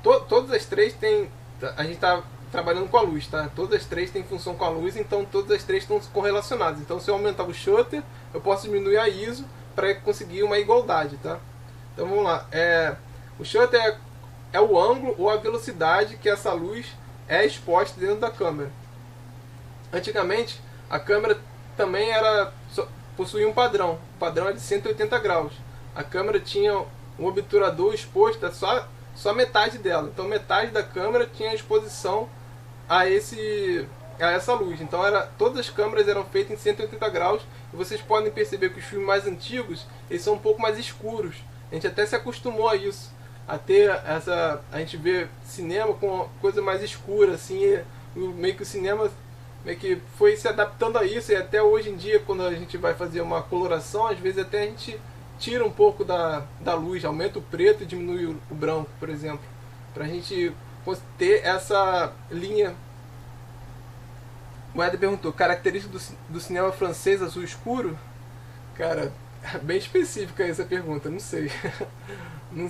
todas as três tem... A gente está trabalhando com a luz, tá? Todas as três têm função com a luz, então todas as três estão correlacionadas. Então, se eu aumentar o shutter, eu posso diminuir a ISO para conseguir uma igualdade, tá? Então, vamos lá. O shutter é o ângulo ou a velocidade que essa luz é exposta dentro da câmera. Antigamente, a câmera também possuía um padrão. O padrão é de 180 graus. A câmera tinha um obturador exposto só metade dela. Então, metade da câmera tinha exposição a essa luz. Então, todas as câmeras eram feitas em 180 graus. E vocês podem perceber que os filmes mais antigos eles são um pouco mais escuros. A gente até se acostumou a isso. A gente vê cinema com coisa mais escura, assim, meio que o cinema meio que foi se adaptando a isso, e até hoje em dia, quando a gente vai fazer uma coloração, às vezes até a gente tira um pouco da luz, aumenta o preto e diminui o branco, por exemplo, pra gente ter essa linha. O Eder perguntou, característica do cinema francês azul escuro? Cara, bem específica essa pergunta, não sei. Não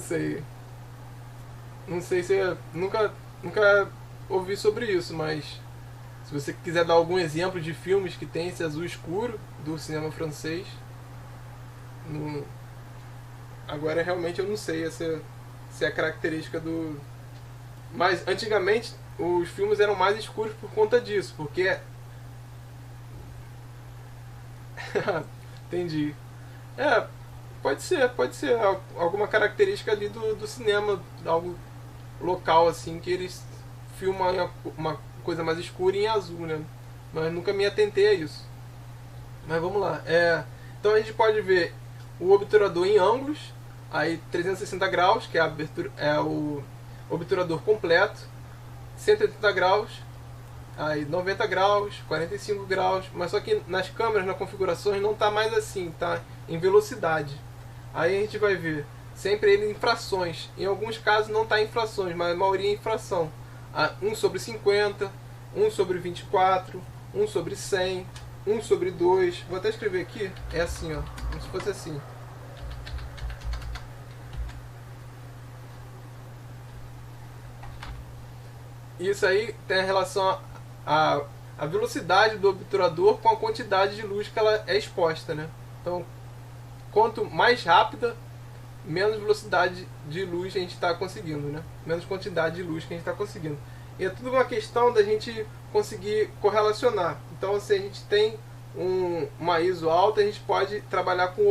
sei se eu nunca ouvi sobre isso, mas se você quiser dar algum exemplo de filmes que tem esse azul escuro do cinema francês, agora realmente eu não sei se é característica do... Mas antigamente os filmes eram mais escuros por conta disso, porque... Entendi. Pode ser alguma característica ali do cinema, algo local assim, que eles filmam uma coisa mais escura em azul, né? Mas nunca me atentei a isso. Mas vamos lá. Então a gente pode ver o obturador em ângulos, aí 360 graus, que é o obturador completo, 180 graus, aí 90 graus, 45 graus, mas só que nas câmeras, nas configurações, não está mais assim, tá em velocidade. Aí a gente vai ver sempre ele em frações. Em alguns casos não está em frações, mas a maioria é em fração. 1/50, 1/24, 1/100, 1/2. Vou até escrever aqui, é assim, ó, como se fosse assim. Isso aí tem a relação a velocidade do obturador com a quantidade de luz que ela é exposta, né? Então, quanto mais rápida, menos velocidade de luz a gente está conseguindo, né? Menos quantidade de luz que a gente está conseguindo. E é tudo uma questão da gente conseguir correlacionar. Então, se a gente tem uma ISO alta, a gente pode trabalhar com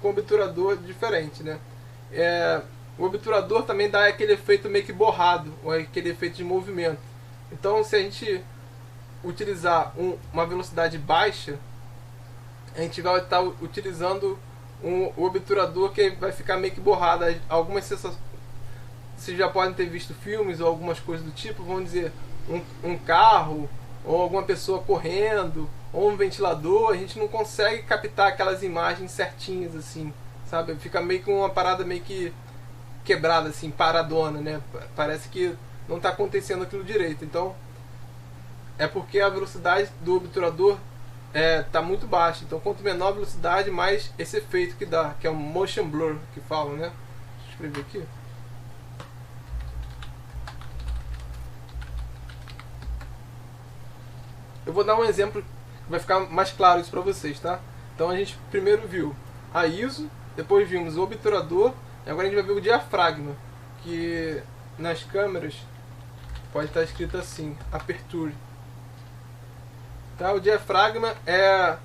obturador diferente, né? O obturador também dá aquele efeito meio que borrado, ou aquele efeito de movimento. Então, se a gente utilizar uma velocidade baixa, a gente vai estar utilizando o obturador que vai ficar meio que borrado. Algumas sensações, vocês já podem ter visto filmes ou algumas coisas do tipo, vamos dizer, um carro, ou alguma pessoa correndo, ou um ventilador, a gente não consegue captar aquelas imagens certinhas assim, sabe? Fica meio que uma parada meio que quebrada assim, paradona, né? Parece que não está acontecendo aquilo direito. Então, é porque a velocidade do obturador está muito baixa. Então, quanto menor a velocidade, mais esse efeito que dá, que é um motion blur, que falam, né? Deixa eu escrever aqui. Eu vou dar um exemplo que vai ficar mais claro isso para vocês, tá? Então, a gente primeiro viu a ISO, depois vimos o obturador, e agora a gente vai ver o diafragma, que nas câmeras pode estar escrito assim, aperture. Tá? O diafragma é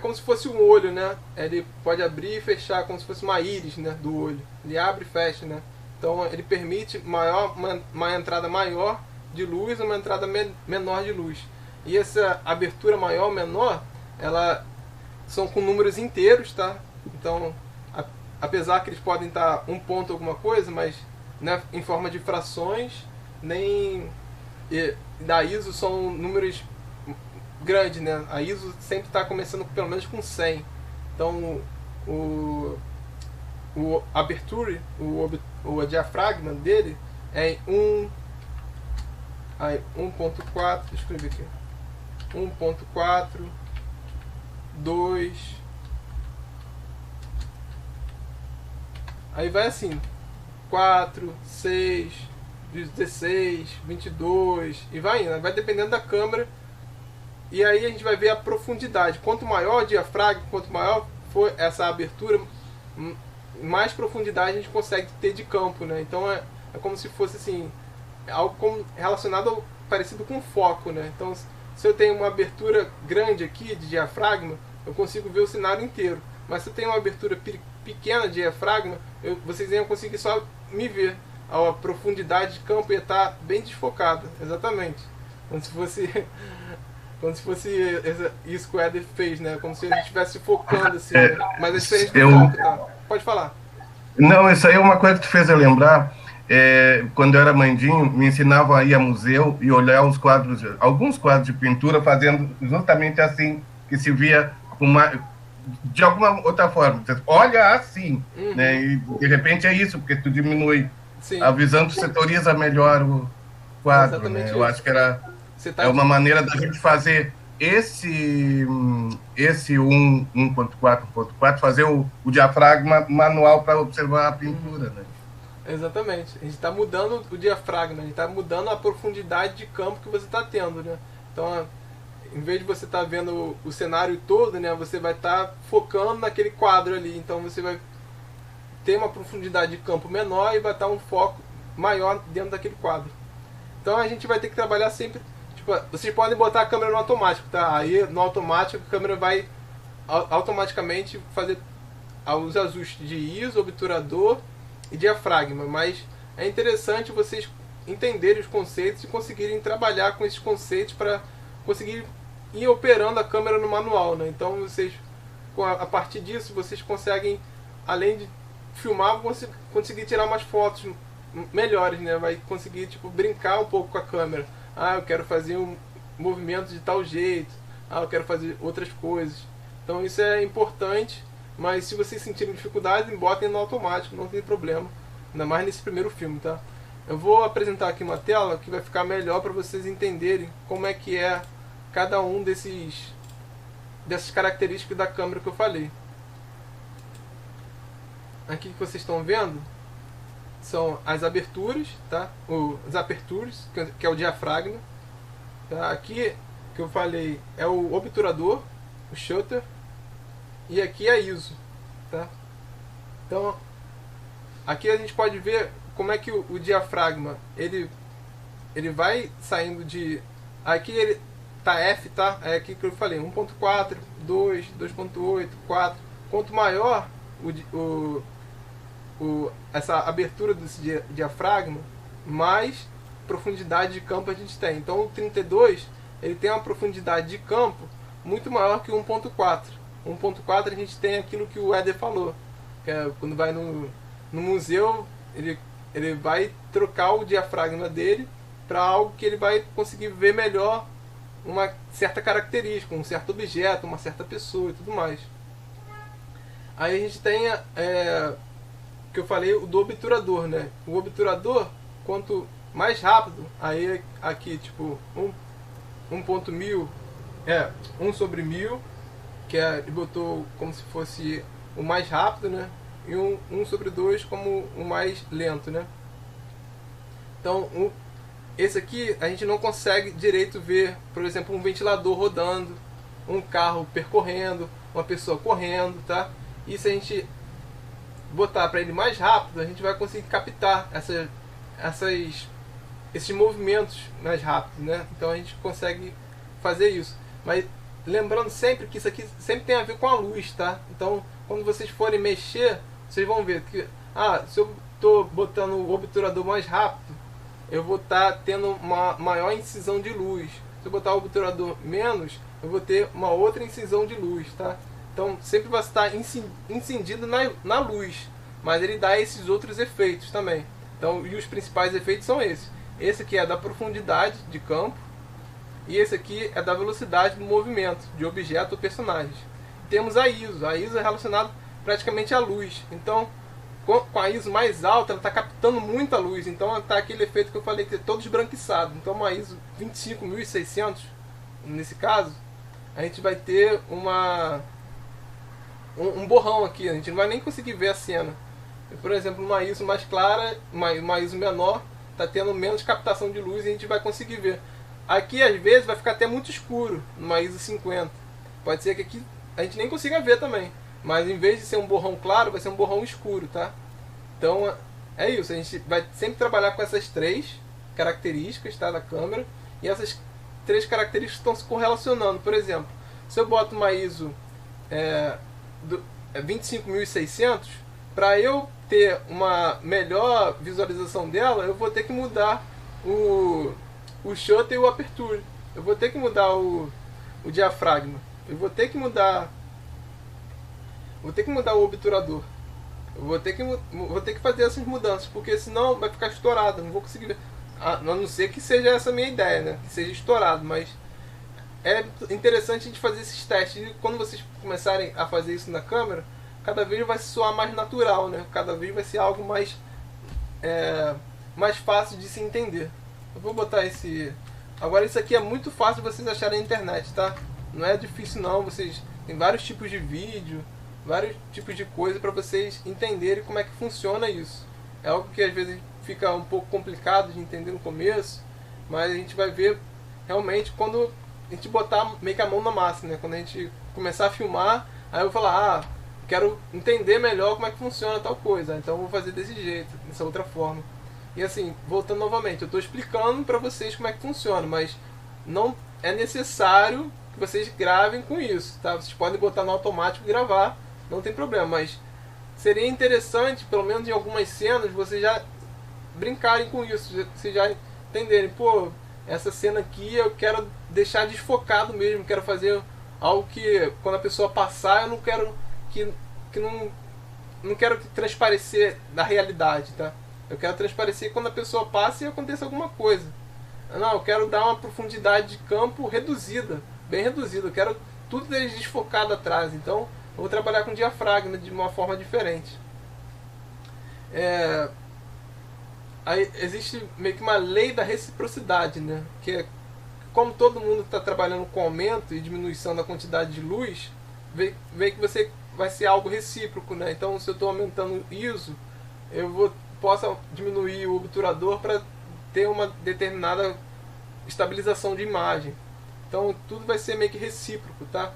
como se fosse um olho, né? Ele pode abrir e fechar como se fosse uma íris, né, do olho. Ele abre e fecha, né? Então ele permite uma entrada maior de luz e uma entrada menor de luz. E essa abertura maior ou menor, ela são com números inteiros, tá? Então, apesar que eles podem estar um ponto alguma coisa, mas né, em forma de frações, nem da ISO são números grandes, né? A ISO sempre está começando pelo menos com 100. Então, o aberture, o diafragma dele é 1.4, deixa eu escrever aqui, 1.4, 2, aí vai assim, 4, 6, 16, 22, e vai indo, vai dependendo da câmera, e aí a gente vai ver a profundidade. Quanto maior o diafragma, quanto maior for essa abertura, mais profundidade a gente consegue ter de campo, né? Então é como se fosse assim, algo relacionado parecido com foco, né? Então se eu tenho uma abertura grande aqui de diafragma, eu consigo ver o cenário inteiro. Mas se eu tenho uma abertura pequena de diafragma, vocês iam conseguir só me ver. A profundidade de campo ia estar bem desfocada, exatamente. Como se fosse isso que o Éder fez, né? Como se a gente estivesse focando assim, né? Mas é diferente do foco, tá? Pode falar. Não, isso aí é uma coisa que fez eu lembrar. Quando eu era mandinho, me ensinavam a ir a museu e olhar alguns quadros de pintura fazendo justamente assim, que se via de alguma outra forma. Você olha assim, né? E de repente é isso, porque tu diminui. Sim. A visão, tu setoriza melhor o quadro, né? Eu acho que é uma maneira da gente fazer esse 1.4, fazer o diafragma manual para observar a pintura, né? Exatamente. A gente está mudando o diafragma, a gente está mudando a profundidade de campo que você está tendo, né? Então, em vez de você estar vendo o cenário todo, né, você vai estar focando naquele quadro ali. Então, você vai ter uma profundidade de campo menor e vai estar um foco maior dentro daquele quadro. Então, a gente vai ter que trabalhar sempre. Tipo, vocês podem botar a câmera no automático, tá? Aí, no automático, a câmera vai automaticamente fazer os ajustes de ISO, obturador e diafragma, mas é interessante vocês entenderem os conceitos e conseguirem trabalhar com esses conceitos para conseguir ir operando a câmera no manual, né? Então vocês, a partir disso, vocês conseguem, além de filmar, conseguir tirar umas fotos melhores, né? Vai conseguir tipo brincar um pouco com a câmera. Eu quero fazer um movimento de tal jeito. Eu quero fazer outras coisas. Então isso é importante. Mas se vocês sentirem dificuldade, botem no automático, não tem problema. Ainda mais nesse primeiro filme, tá? Eu vou apresentar aqui uma tela que vai ficar melhor para vocês entenderem como é que é cada um dessas características da câmera que eu falei. Aqui que vocês estão vendo são as aberturas, tá? Os apertures, que é o diafragma. Tá? Aqui que eu falei é o obturador, o shutter. E aqui é a ISO, tá? Então, aqui a gente pode ver como é que o diafragma, ele vai saindo de... Aqui ele tá F, tá? É aqui que eu falei, 1.4, 2, 2.8, 4. Quanto maior essa abertura desse diafragma, mais profundidade de campo a gente tem. Então, o 32, ele tem uma profundidade de campo muito maior que o 1.4. 1.4 a gente tem aquilo que o Éder falou, que é quando vai no museu, ele vai trocar o diafragma dele para algo que ele vai conseguir ver melhor uma certa característica, um certo objeto, uma certa pessoa e tudo mais. Aí a gente tem que eu falei, o do obturador, né? O obturador, quanto mais rápido, aí aqui tipo 1.1000 1 sobre 1000, que ele botou como se fosse o mais rápido, né? E 1 sobre 2 como o mais lento, né? Então, esse aqui a gente não consegue direito ver, por exemplo, um ventilador rodando, um carro percorrendo, uma pessoa correndo, tá? E se a gente botar para ele mais rápido, a gente vai conseguir captar esses movimentos mais rápidos, né? Então a gente consegue fazer isso. Mas lembrando sempre que isso aqui sempre tem a ver com a luz, tá? Então, quando vocês forem mexer vocês vão ver que, se eu estou botando o obturador mais rápido, eu vou estar tendo uma maior incisão de luz. Se eu botar o obturador menos, eu vou ter uma outra incisão de luz, tá? Então sempre vai estar incidindo na luz, mas ele dá esses outros efeitos também. Então, e os principais efeitos são esses. Esse aqui é da profundidade de campo, e esse aqui é da velocidade do movimento de objeto ou personagens. Temos a ISO. A ISO é relacionada praticamente à luz. Então, com a ISO mais alta, ela está captando muita luz. Então, está aquele efeito que eu falei, que é todo esbranquiçado. Então, uma ISO 25600, nesse caso, a gente vai ter um borrão aqui. A gente não vai nem conseguir ver a cena. Por exemplo, uma ISO mais clara, uma ISO menor, está tendo menos captação de luz e a gente vai conseguir ver. Aqui, às vezes, vai ficar até muito escuro, numa ISO 50. Pode ser que aqui a gente nem consiga ver também. Mas em vez de ser um borrão claro, vai ser um borrão escuro, tá? Então, é isso. A gente vai sempre trabalhar com essas 3 características, tá, da câmera. E essas 3 características estão se correlacionando. Por exemplo, se eu boto uma ISO 25600, para eu ter uma melhor visualização dela, eu vou ter que mudar o shutter e o aperture. Eu vou ter que mudar o diafragma. Eu vou ter que mudar o obturador. Eu vou ter que fazer essas mudanças, porque senão vai ficar estourado. Eu não vou conseguir ver. A não ser que seja essa a minha ideia, né? Que seja estourado, mas é interessante a gente fazer esses testes. E quando vocês começarem a fazer isso na câmera, cada vez vai soar mais natural, né? Cada vez vai ser algo mais fácil de se entender. Eu vou botar esse... Agora isso aqui é muito fácil de vocês acharem na internet, tá? Não é difícil não, vocês... Tem vários tipos de vídeo, vários tipos de coisa para vocês entenderem como é que funciona isso. É algo que às vezes fica um pouco complicado de entender no começo, mas a gente vai ver realmente quando a gente botar meio que a mão na massa, né? Quando a gente começar a filmar, aí eu vou falar, quero entender melhor como é que funciona tal coisa, então eu vou fazer desse jeito, dessa outra forma. E assim, voltando novamente, eu estou explicando para vocês como é que funciona, mas não é necessário que vocês gravem com isso, tá? Vocês podem botar no automático e gravar, não tem problema, mas seria interessante, pelo menos em algumas cenas, vocês já brincarem com isso, vocês já entenderem, pô, essa cena aqui eu quero deixar desfocado mesmo, quero fazer algo que quando a pessoa passar eu não quero não quero transparecer da realidade, tá? Eu quero transparecer quando a pessoa passa e aconteça alguma coisa. Não, eu quero dar uma profundidade de campo reduzida, bem reduzida. Eu quero tudo desfocado atrás. Então, eu vou trabalhar com diafragma de uma forma diferente. Aí existe meio que uma lei da reciprocidade, né? Que é, como todo mundo está trabalhando com aumento e diminuição da quantidade de luz, vê que você vai ser algo recíproco, né? Então, se eu estou aumentando o ISO, eu posso diminuir o obturador para ter uma determinada estabilização de imagem. Então tudo vai ser meio que recíproco, tá?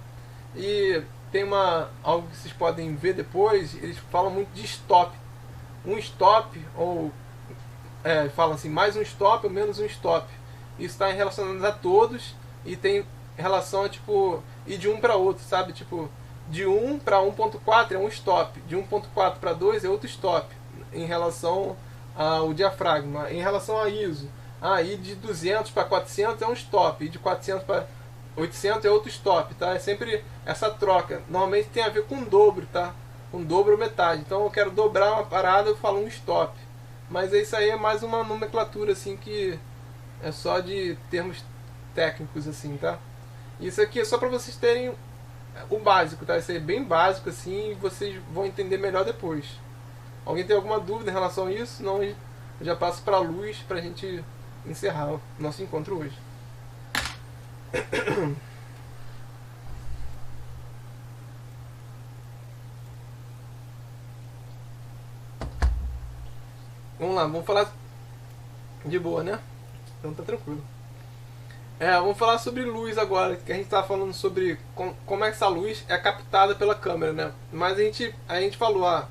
E tem algo que vocês podem ver depois, eles falam muito de stop. Um stop, ou falam assim, mais um stop ou menos um stop. Isso está relacionado a todos e tem relação a tipo, ir de um para outro, sabe? Tipo, de 1 para 1.4 é um stop, de 1.4 para 2 é outro stop. Em relação ao diafragma, em relação a ISO, ir de 200 para 400 é um stop, e de 400 para 800 é outro stop, tá? É sempre essa troca. Normalmente tem a ver com dobro, tá? Com dobro ou metade. Então eu quero dobrar uma parada, eu falo um stop. Mas isso aí é mais uma nomenclatura assim que é só de termos técnicos assim, tá? Isso aqui é só para vocês terem o básico, tá? Isso aí é bem básico assim e vocês vão entender melhor depois. Alguém tem alguma dúvida em relação a isso? Não, eu já passo para a luz para a gente encerrar o nosso encontro hoje. Vamos lá, vamos falar de boa, né? Então tá tranquilo. Vamos falar sobre luz agora, que a gente estava falando sobre como é que essa luz é captada pela câmera, né? Mas a gente falou, a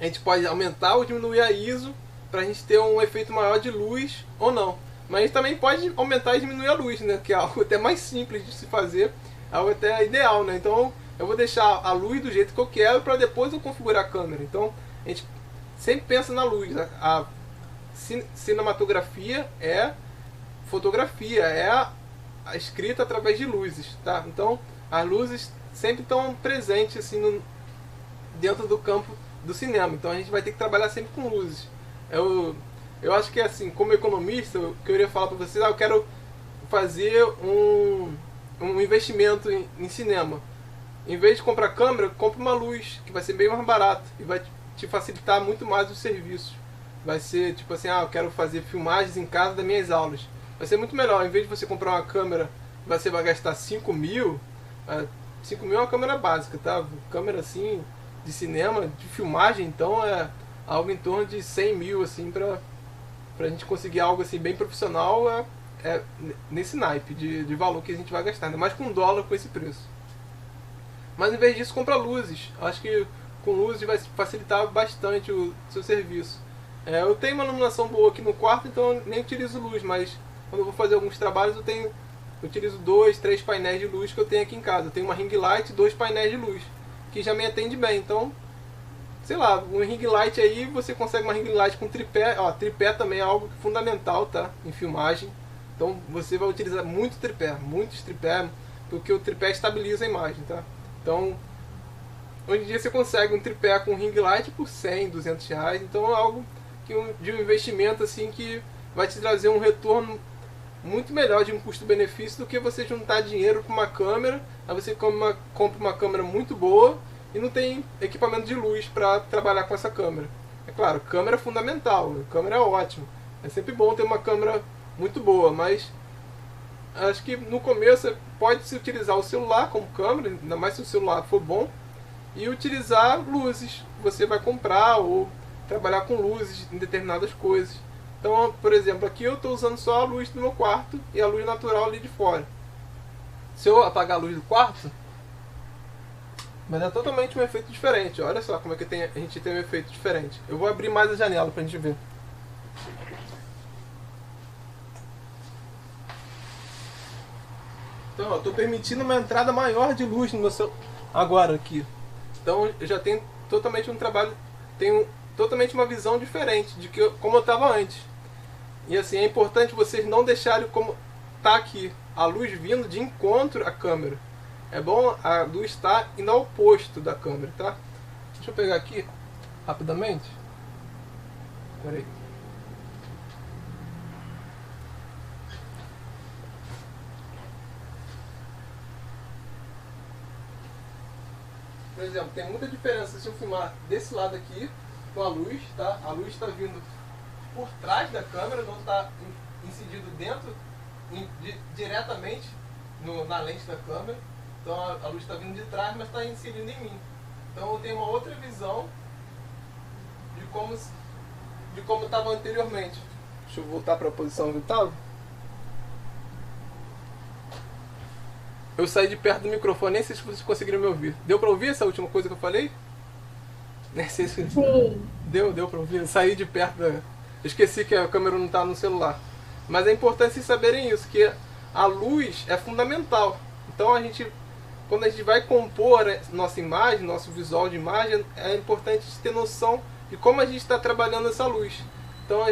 gente pode aumentar ou diminuir a ISO para a gente ter um efeito maior de luz ou não. Mas a gente também pode aumentar e diminuir a luz, né? Que é algo até mais simples de se fazer, algo até ideal, né? Então eu vou deixar a luz do jeito que eu quero para depois eu configurar a câmera. Então a gente sempre pensa na luz. A cinematografia é fotografia, é a escrita através de luzes, tá? Então as luzes sempre estão presentes assim dentro do campo do cinema. Então a gente vai ter que trabalhar sempre com luzes. Eu acho que assim, como economista, o que eu iria falar para vocês, eu quero fazer um investimento em cinema. Em vez de comprar câmera, compre uma luz, que vai ser bem mais barato e vai te facilitar muito mais os serviços. Vai ser tipo assim, eu quero fazer filmagens em casa das minhas aulas. Vai ser muito melhor, em vez de você comprar uma câmera, você vai gastar 5 mil. 5 mil é uma câmera básica, tá? Câmera assim, de cinema, de filmagem, então é algo em torno de 100 mil, assim, pra gente conseguir algo assim bem profissional, é nesse naipe de valor que a gente vai gastar, ainda mais com um dólar com esse preço. Mas em vez disso, compra luzes. Acho que com luzes vai facilitar bastante o seu serviço. Eu tenho uma iluminação boa aqui no quarto, então eu nem utilizo luz, mas quando eu vou fazer alguns trabalhos eu utilizo 2, 3 painéis de luz que eu tenho aqui em casa. Eu tenho uma ring light e 2 painéis de luz, que já me atende bem. Então, sei lá, um ring light aí, você consegue uma ring light com tripé. Tripé também é algo fundamental, tá? Em filmagem. Então você vai utilizar muitos tripé, porque o tripé estabiliza a imagem, tá? Então, hoje em dia você consegue um tripé com ring light por 100, 200 reais. Então é algo de um investimento assim que vai te trazer um retorno muito melhor de um custo-benefício do que você juntar dinheiro com uma câmera. Aí você compra uma câmera muito boa e não tem equipamento de luz para trabalhar com essa câmera. É claro, câmera é fundamental, câmera é ótimo. É sempre bom ter uma câmera muito boa, mas acho que no começo pode-se utilizar o celular como câmera, ainda mais se o celular for bom, e utilizar luzes. Você vai comprar ou trabalhar com luzes em determinadas coisas. Então, por exemplo, aqui eu estou usando só a luz do meu quarto e a luz natural ali de fora. Se eu apagar a luz do quarto, vai dar totalmente um efeito diferente. Olha só como é que a gente tem um efeito diferente. Eu vou abrir mais a janela para a gente ver. Então, eu estou permitindo uma entrada maior de luz no meu celular agora aqui. Então, eu já tenho totalmente um trabalho, tenho totalmente uma visão diferente de como eu estava antes. E assim, é importante vocês não deixarem como está aqui, a luz vindo de encontro à câmera. É bom a luz estar indo ao oposto da câmera, tá? Deixa eu pegar aqui rapidamente. Espera aí. Por exemplo, tem muita diferença se eu filmar desse lado aqui com a luz, tá? A luz está vindo por trás da câmera, não está incidido dentro, diretamente na lente da câmera. Então a luz está vindo de trás, mas está incidindo em mim. Então eu tenho uma outra visão de como estava anteriormente. Deixa eu voltar para a posição que eu estava. Eu saí de perto do microfone, nem sei se vocês conseguiram me ouvir. Deu para ouvir essa última coisa que eu falei? Nem sei se... Sim. Deu para ouvir. Eu saí de perto da... Eu esqueci que a câmera não está no celular. Mas é importante vocês saberem isso, que a luz é fundamental. Então quando a gente vai compor nossa imagem, nosso visual de imagem, é importante ter noção de como a gente está trabalhando essa luz. Então,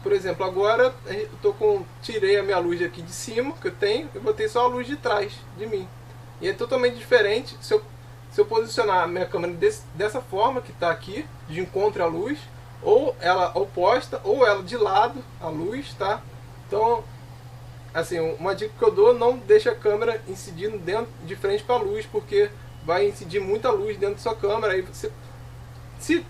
por exemplo, agora eu tirei a minha luz aqui de cima, que eu tenho, e botei só a luz de trás de mim. E é totalmente diferente se eu posicionar a minha câmera dessa forma, que está aqui, de encontro à luz, ou ela oposta, ou ela de lado à luz, tá? Então, assim, uma dica que eu dou, não deixa a câmera incidindo de frente para a luz, porque vai incidir muita luz dentro da sua câmera. Aí você, se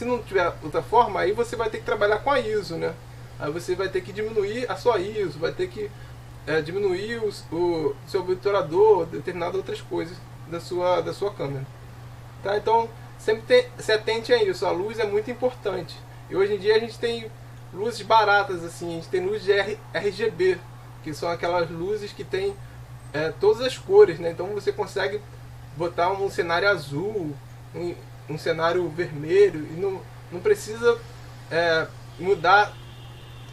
não tiver outra forma, aí você vai ter que trabalhar com a ISO, né? Aí você vai ter que diminuir a sua ISO, vai ter que diminuir o seu obturador, determinadas outras coisas da sua câmera. Tá? Então, sempre se atente a isso. A luz é muito importante. E hoje em dia a gente tem luzes baratas, assim, a gente tem luzes de RGB, que são aquelas luzes que tem todas as cores, né? Então você consegue botar um cenário azul, um cenário vermelho, e não precisa mudar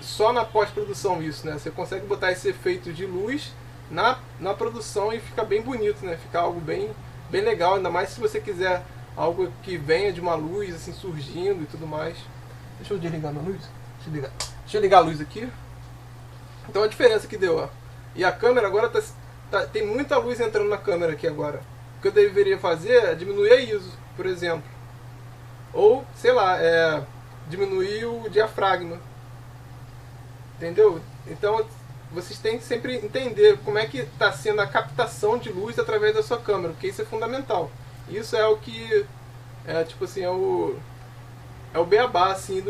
só na pós-produção isso, né? Você consegue botar esse efeito de luz na produção e fica bem bonito, né? Fica algo bem bem legal, ainda mais se você quiser algo que venha de uma luz assim surgindo e tudo mais. Deixa eu desligar minha luz. Deixa eu ligar a luz aqui. Então a diferença que deu, ó. E a câmera agora tem muita luz entrando na câmera aqui agora. O que eu deveria fazer é diminuir a ISO, por exemplo. Ou, sei lá, diminuir o diafragma. Entendeu? Então vocês têm que sempre entender como é que está sendo a captação de luz através da sua câmera, porque isso é fundamental. Isso é o que tipo assim, é o beabá assim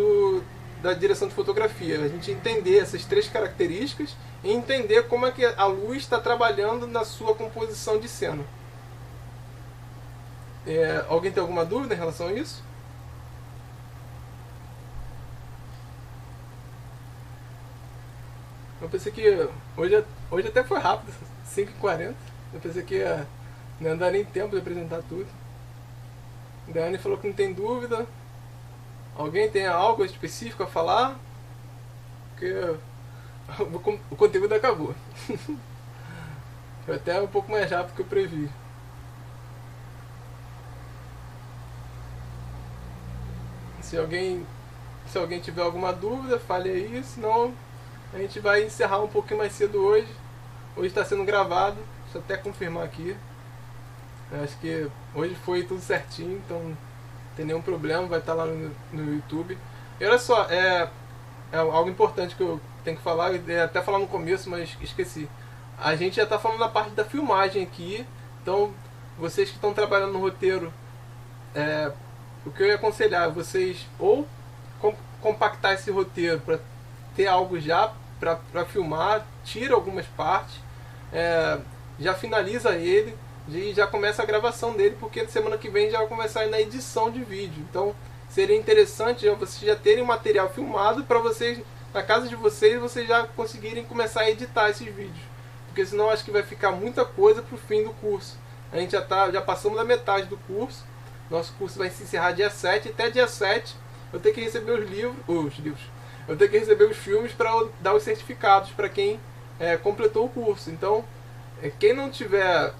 da direção de fotografia. A gente entender essas 3 características e entender como é que a luz está trabalhando na sua composição de cena. Alguém tem alguma dúvida em relação a isso? Eu pensei que hoje até foi rápido, 5h40. Eu pensei que não dar nem tempo de apresentar tudo. Dani falou que não tem dúvida. Alguém tem algo específico a falar? Porque o conteúdo acabou. Foi até um pouco mais rápido que eu previ. Se alguém tiver alguma dúvida, fale aí, senão a gente vai encerrar um pouquinho mais cedo hoje. Hoje está sendo gravado, deixa eu até confirmar aqui. Eu acho que hoje foi tudo certinho, então não tem nenhum problema, vai estar lá no YouTube. E olha só, é algo importante que eu tenho que falar, eu ia até falar no começo, mas esqueci. A gente já está falando na parte da filmagem aqui, então vocês que estão trabalhando no roteiro, o que eu ia aconselhar é vocês ou compactar esse roteiro para ter algo já para filmar, tira algumas partes, já finaliza ele e já começa a gravação dele, porque semana que vem já vai começar na edição de vídeo. Então seria interessante vocês já terem o material filmado para vocês, na casa de vocês já conseguirem começar a editar esses vídeos, porque senão acho que vai ficar muita coisa para o fim do curso. A gente já passamos da metade do curso, nosso curso vai se encerrar dia 7, até dia 7 eu tenho que receber os livros, eu tenho que receber os filmes para dar os certificados para quem completou o curso. Então quem não tiver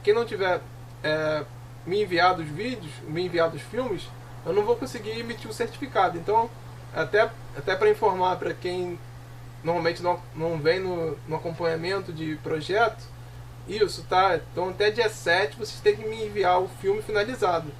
me enviado os vídeos, me enviado os filmes, eu não vou conseguir emitir o certificado. Então até para informar para quem normalmente não vem no acompanhamento de projeto, isso, tá? Então até dia 7 vocês têm que me enviar o filme finalizado.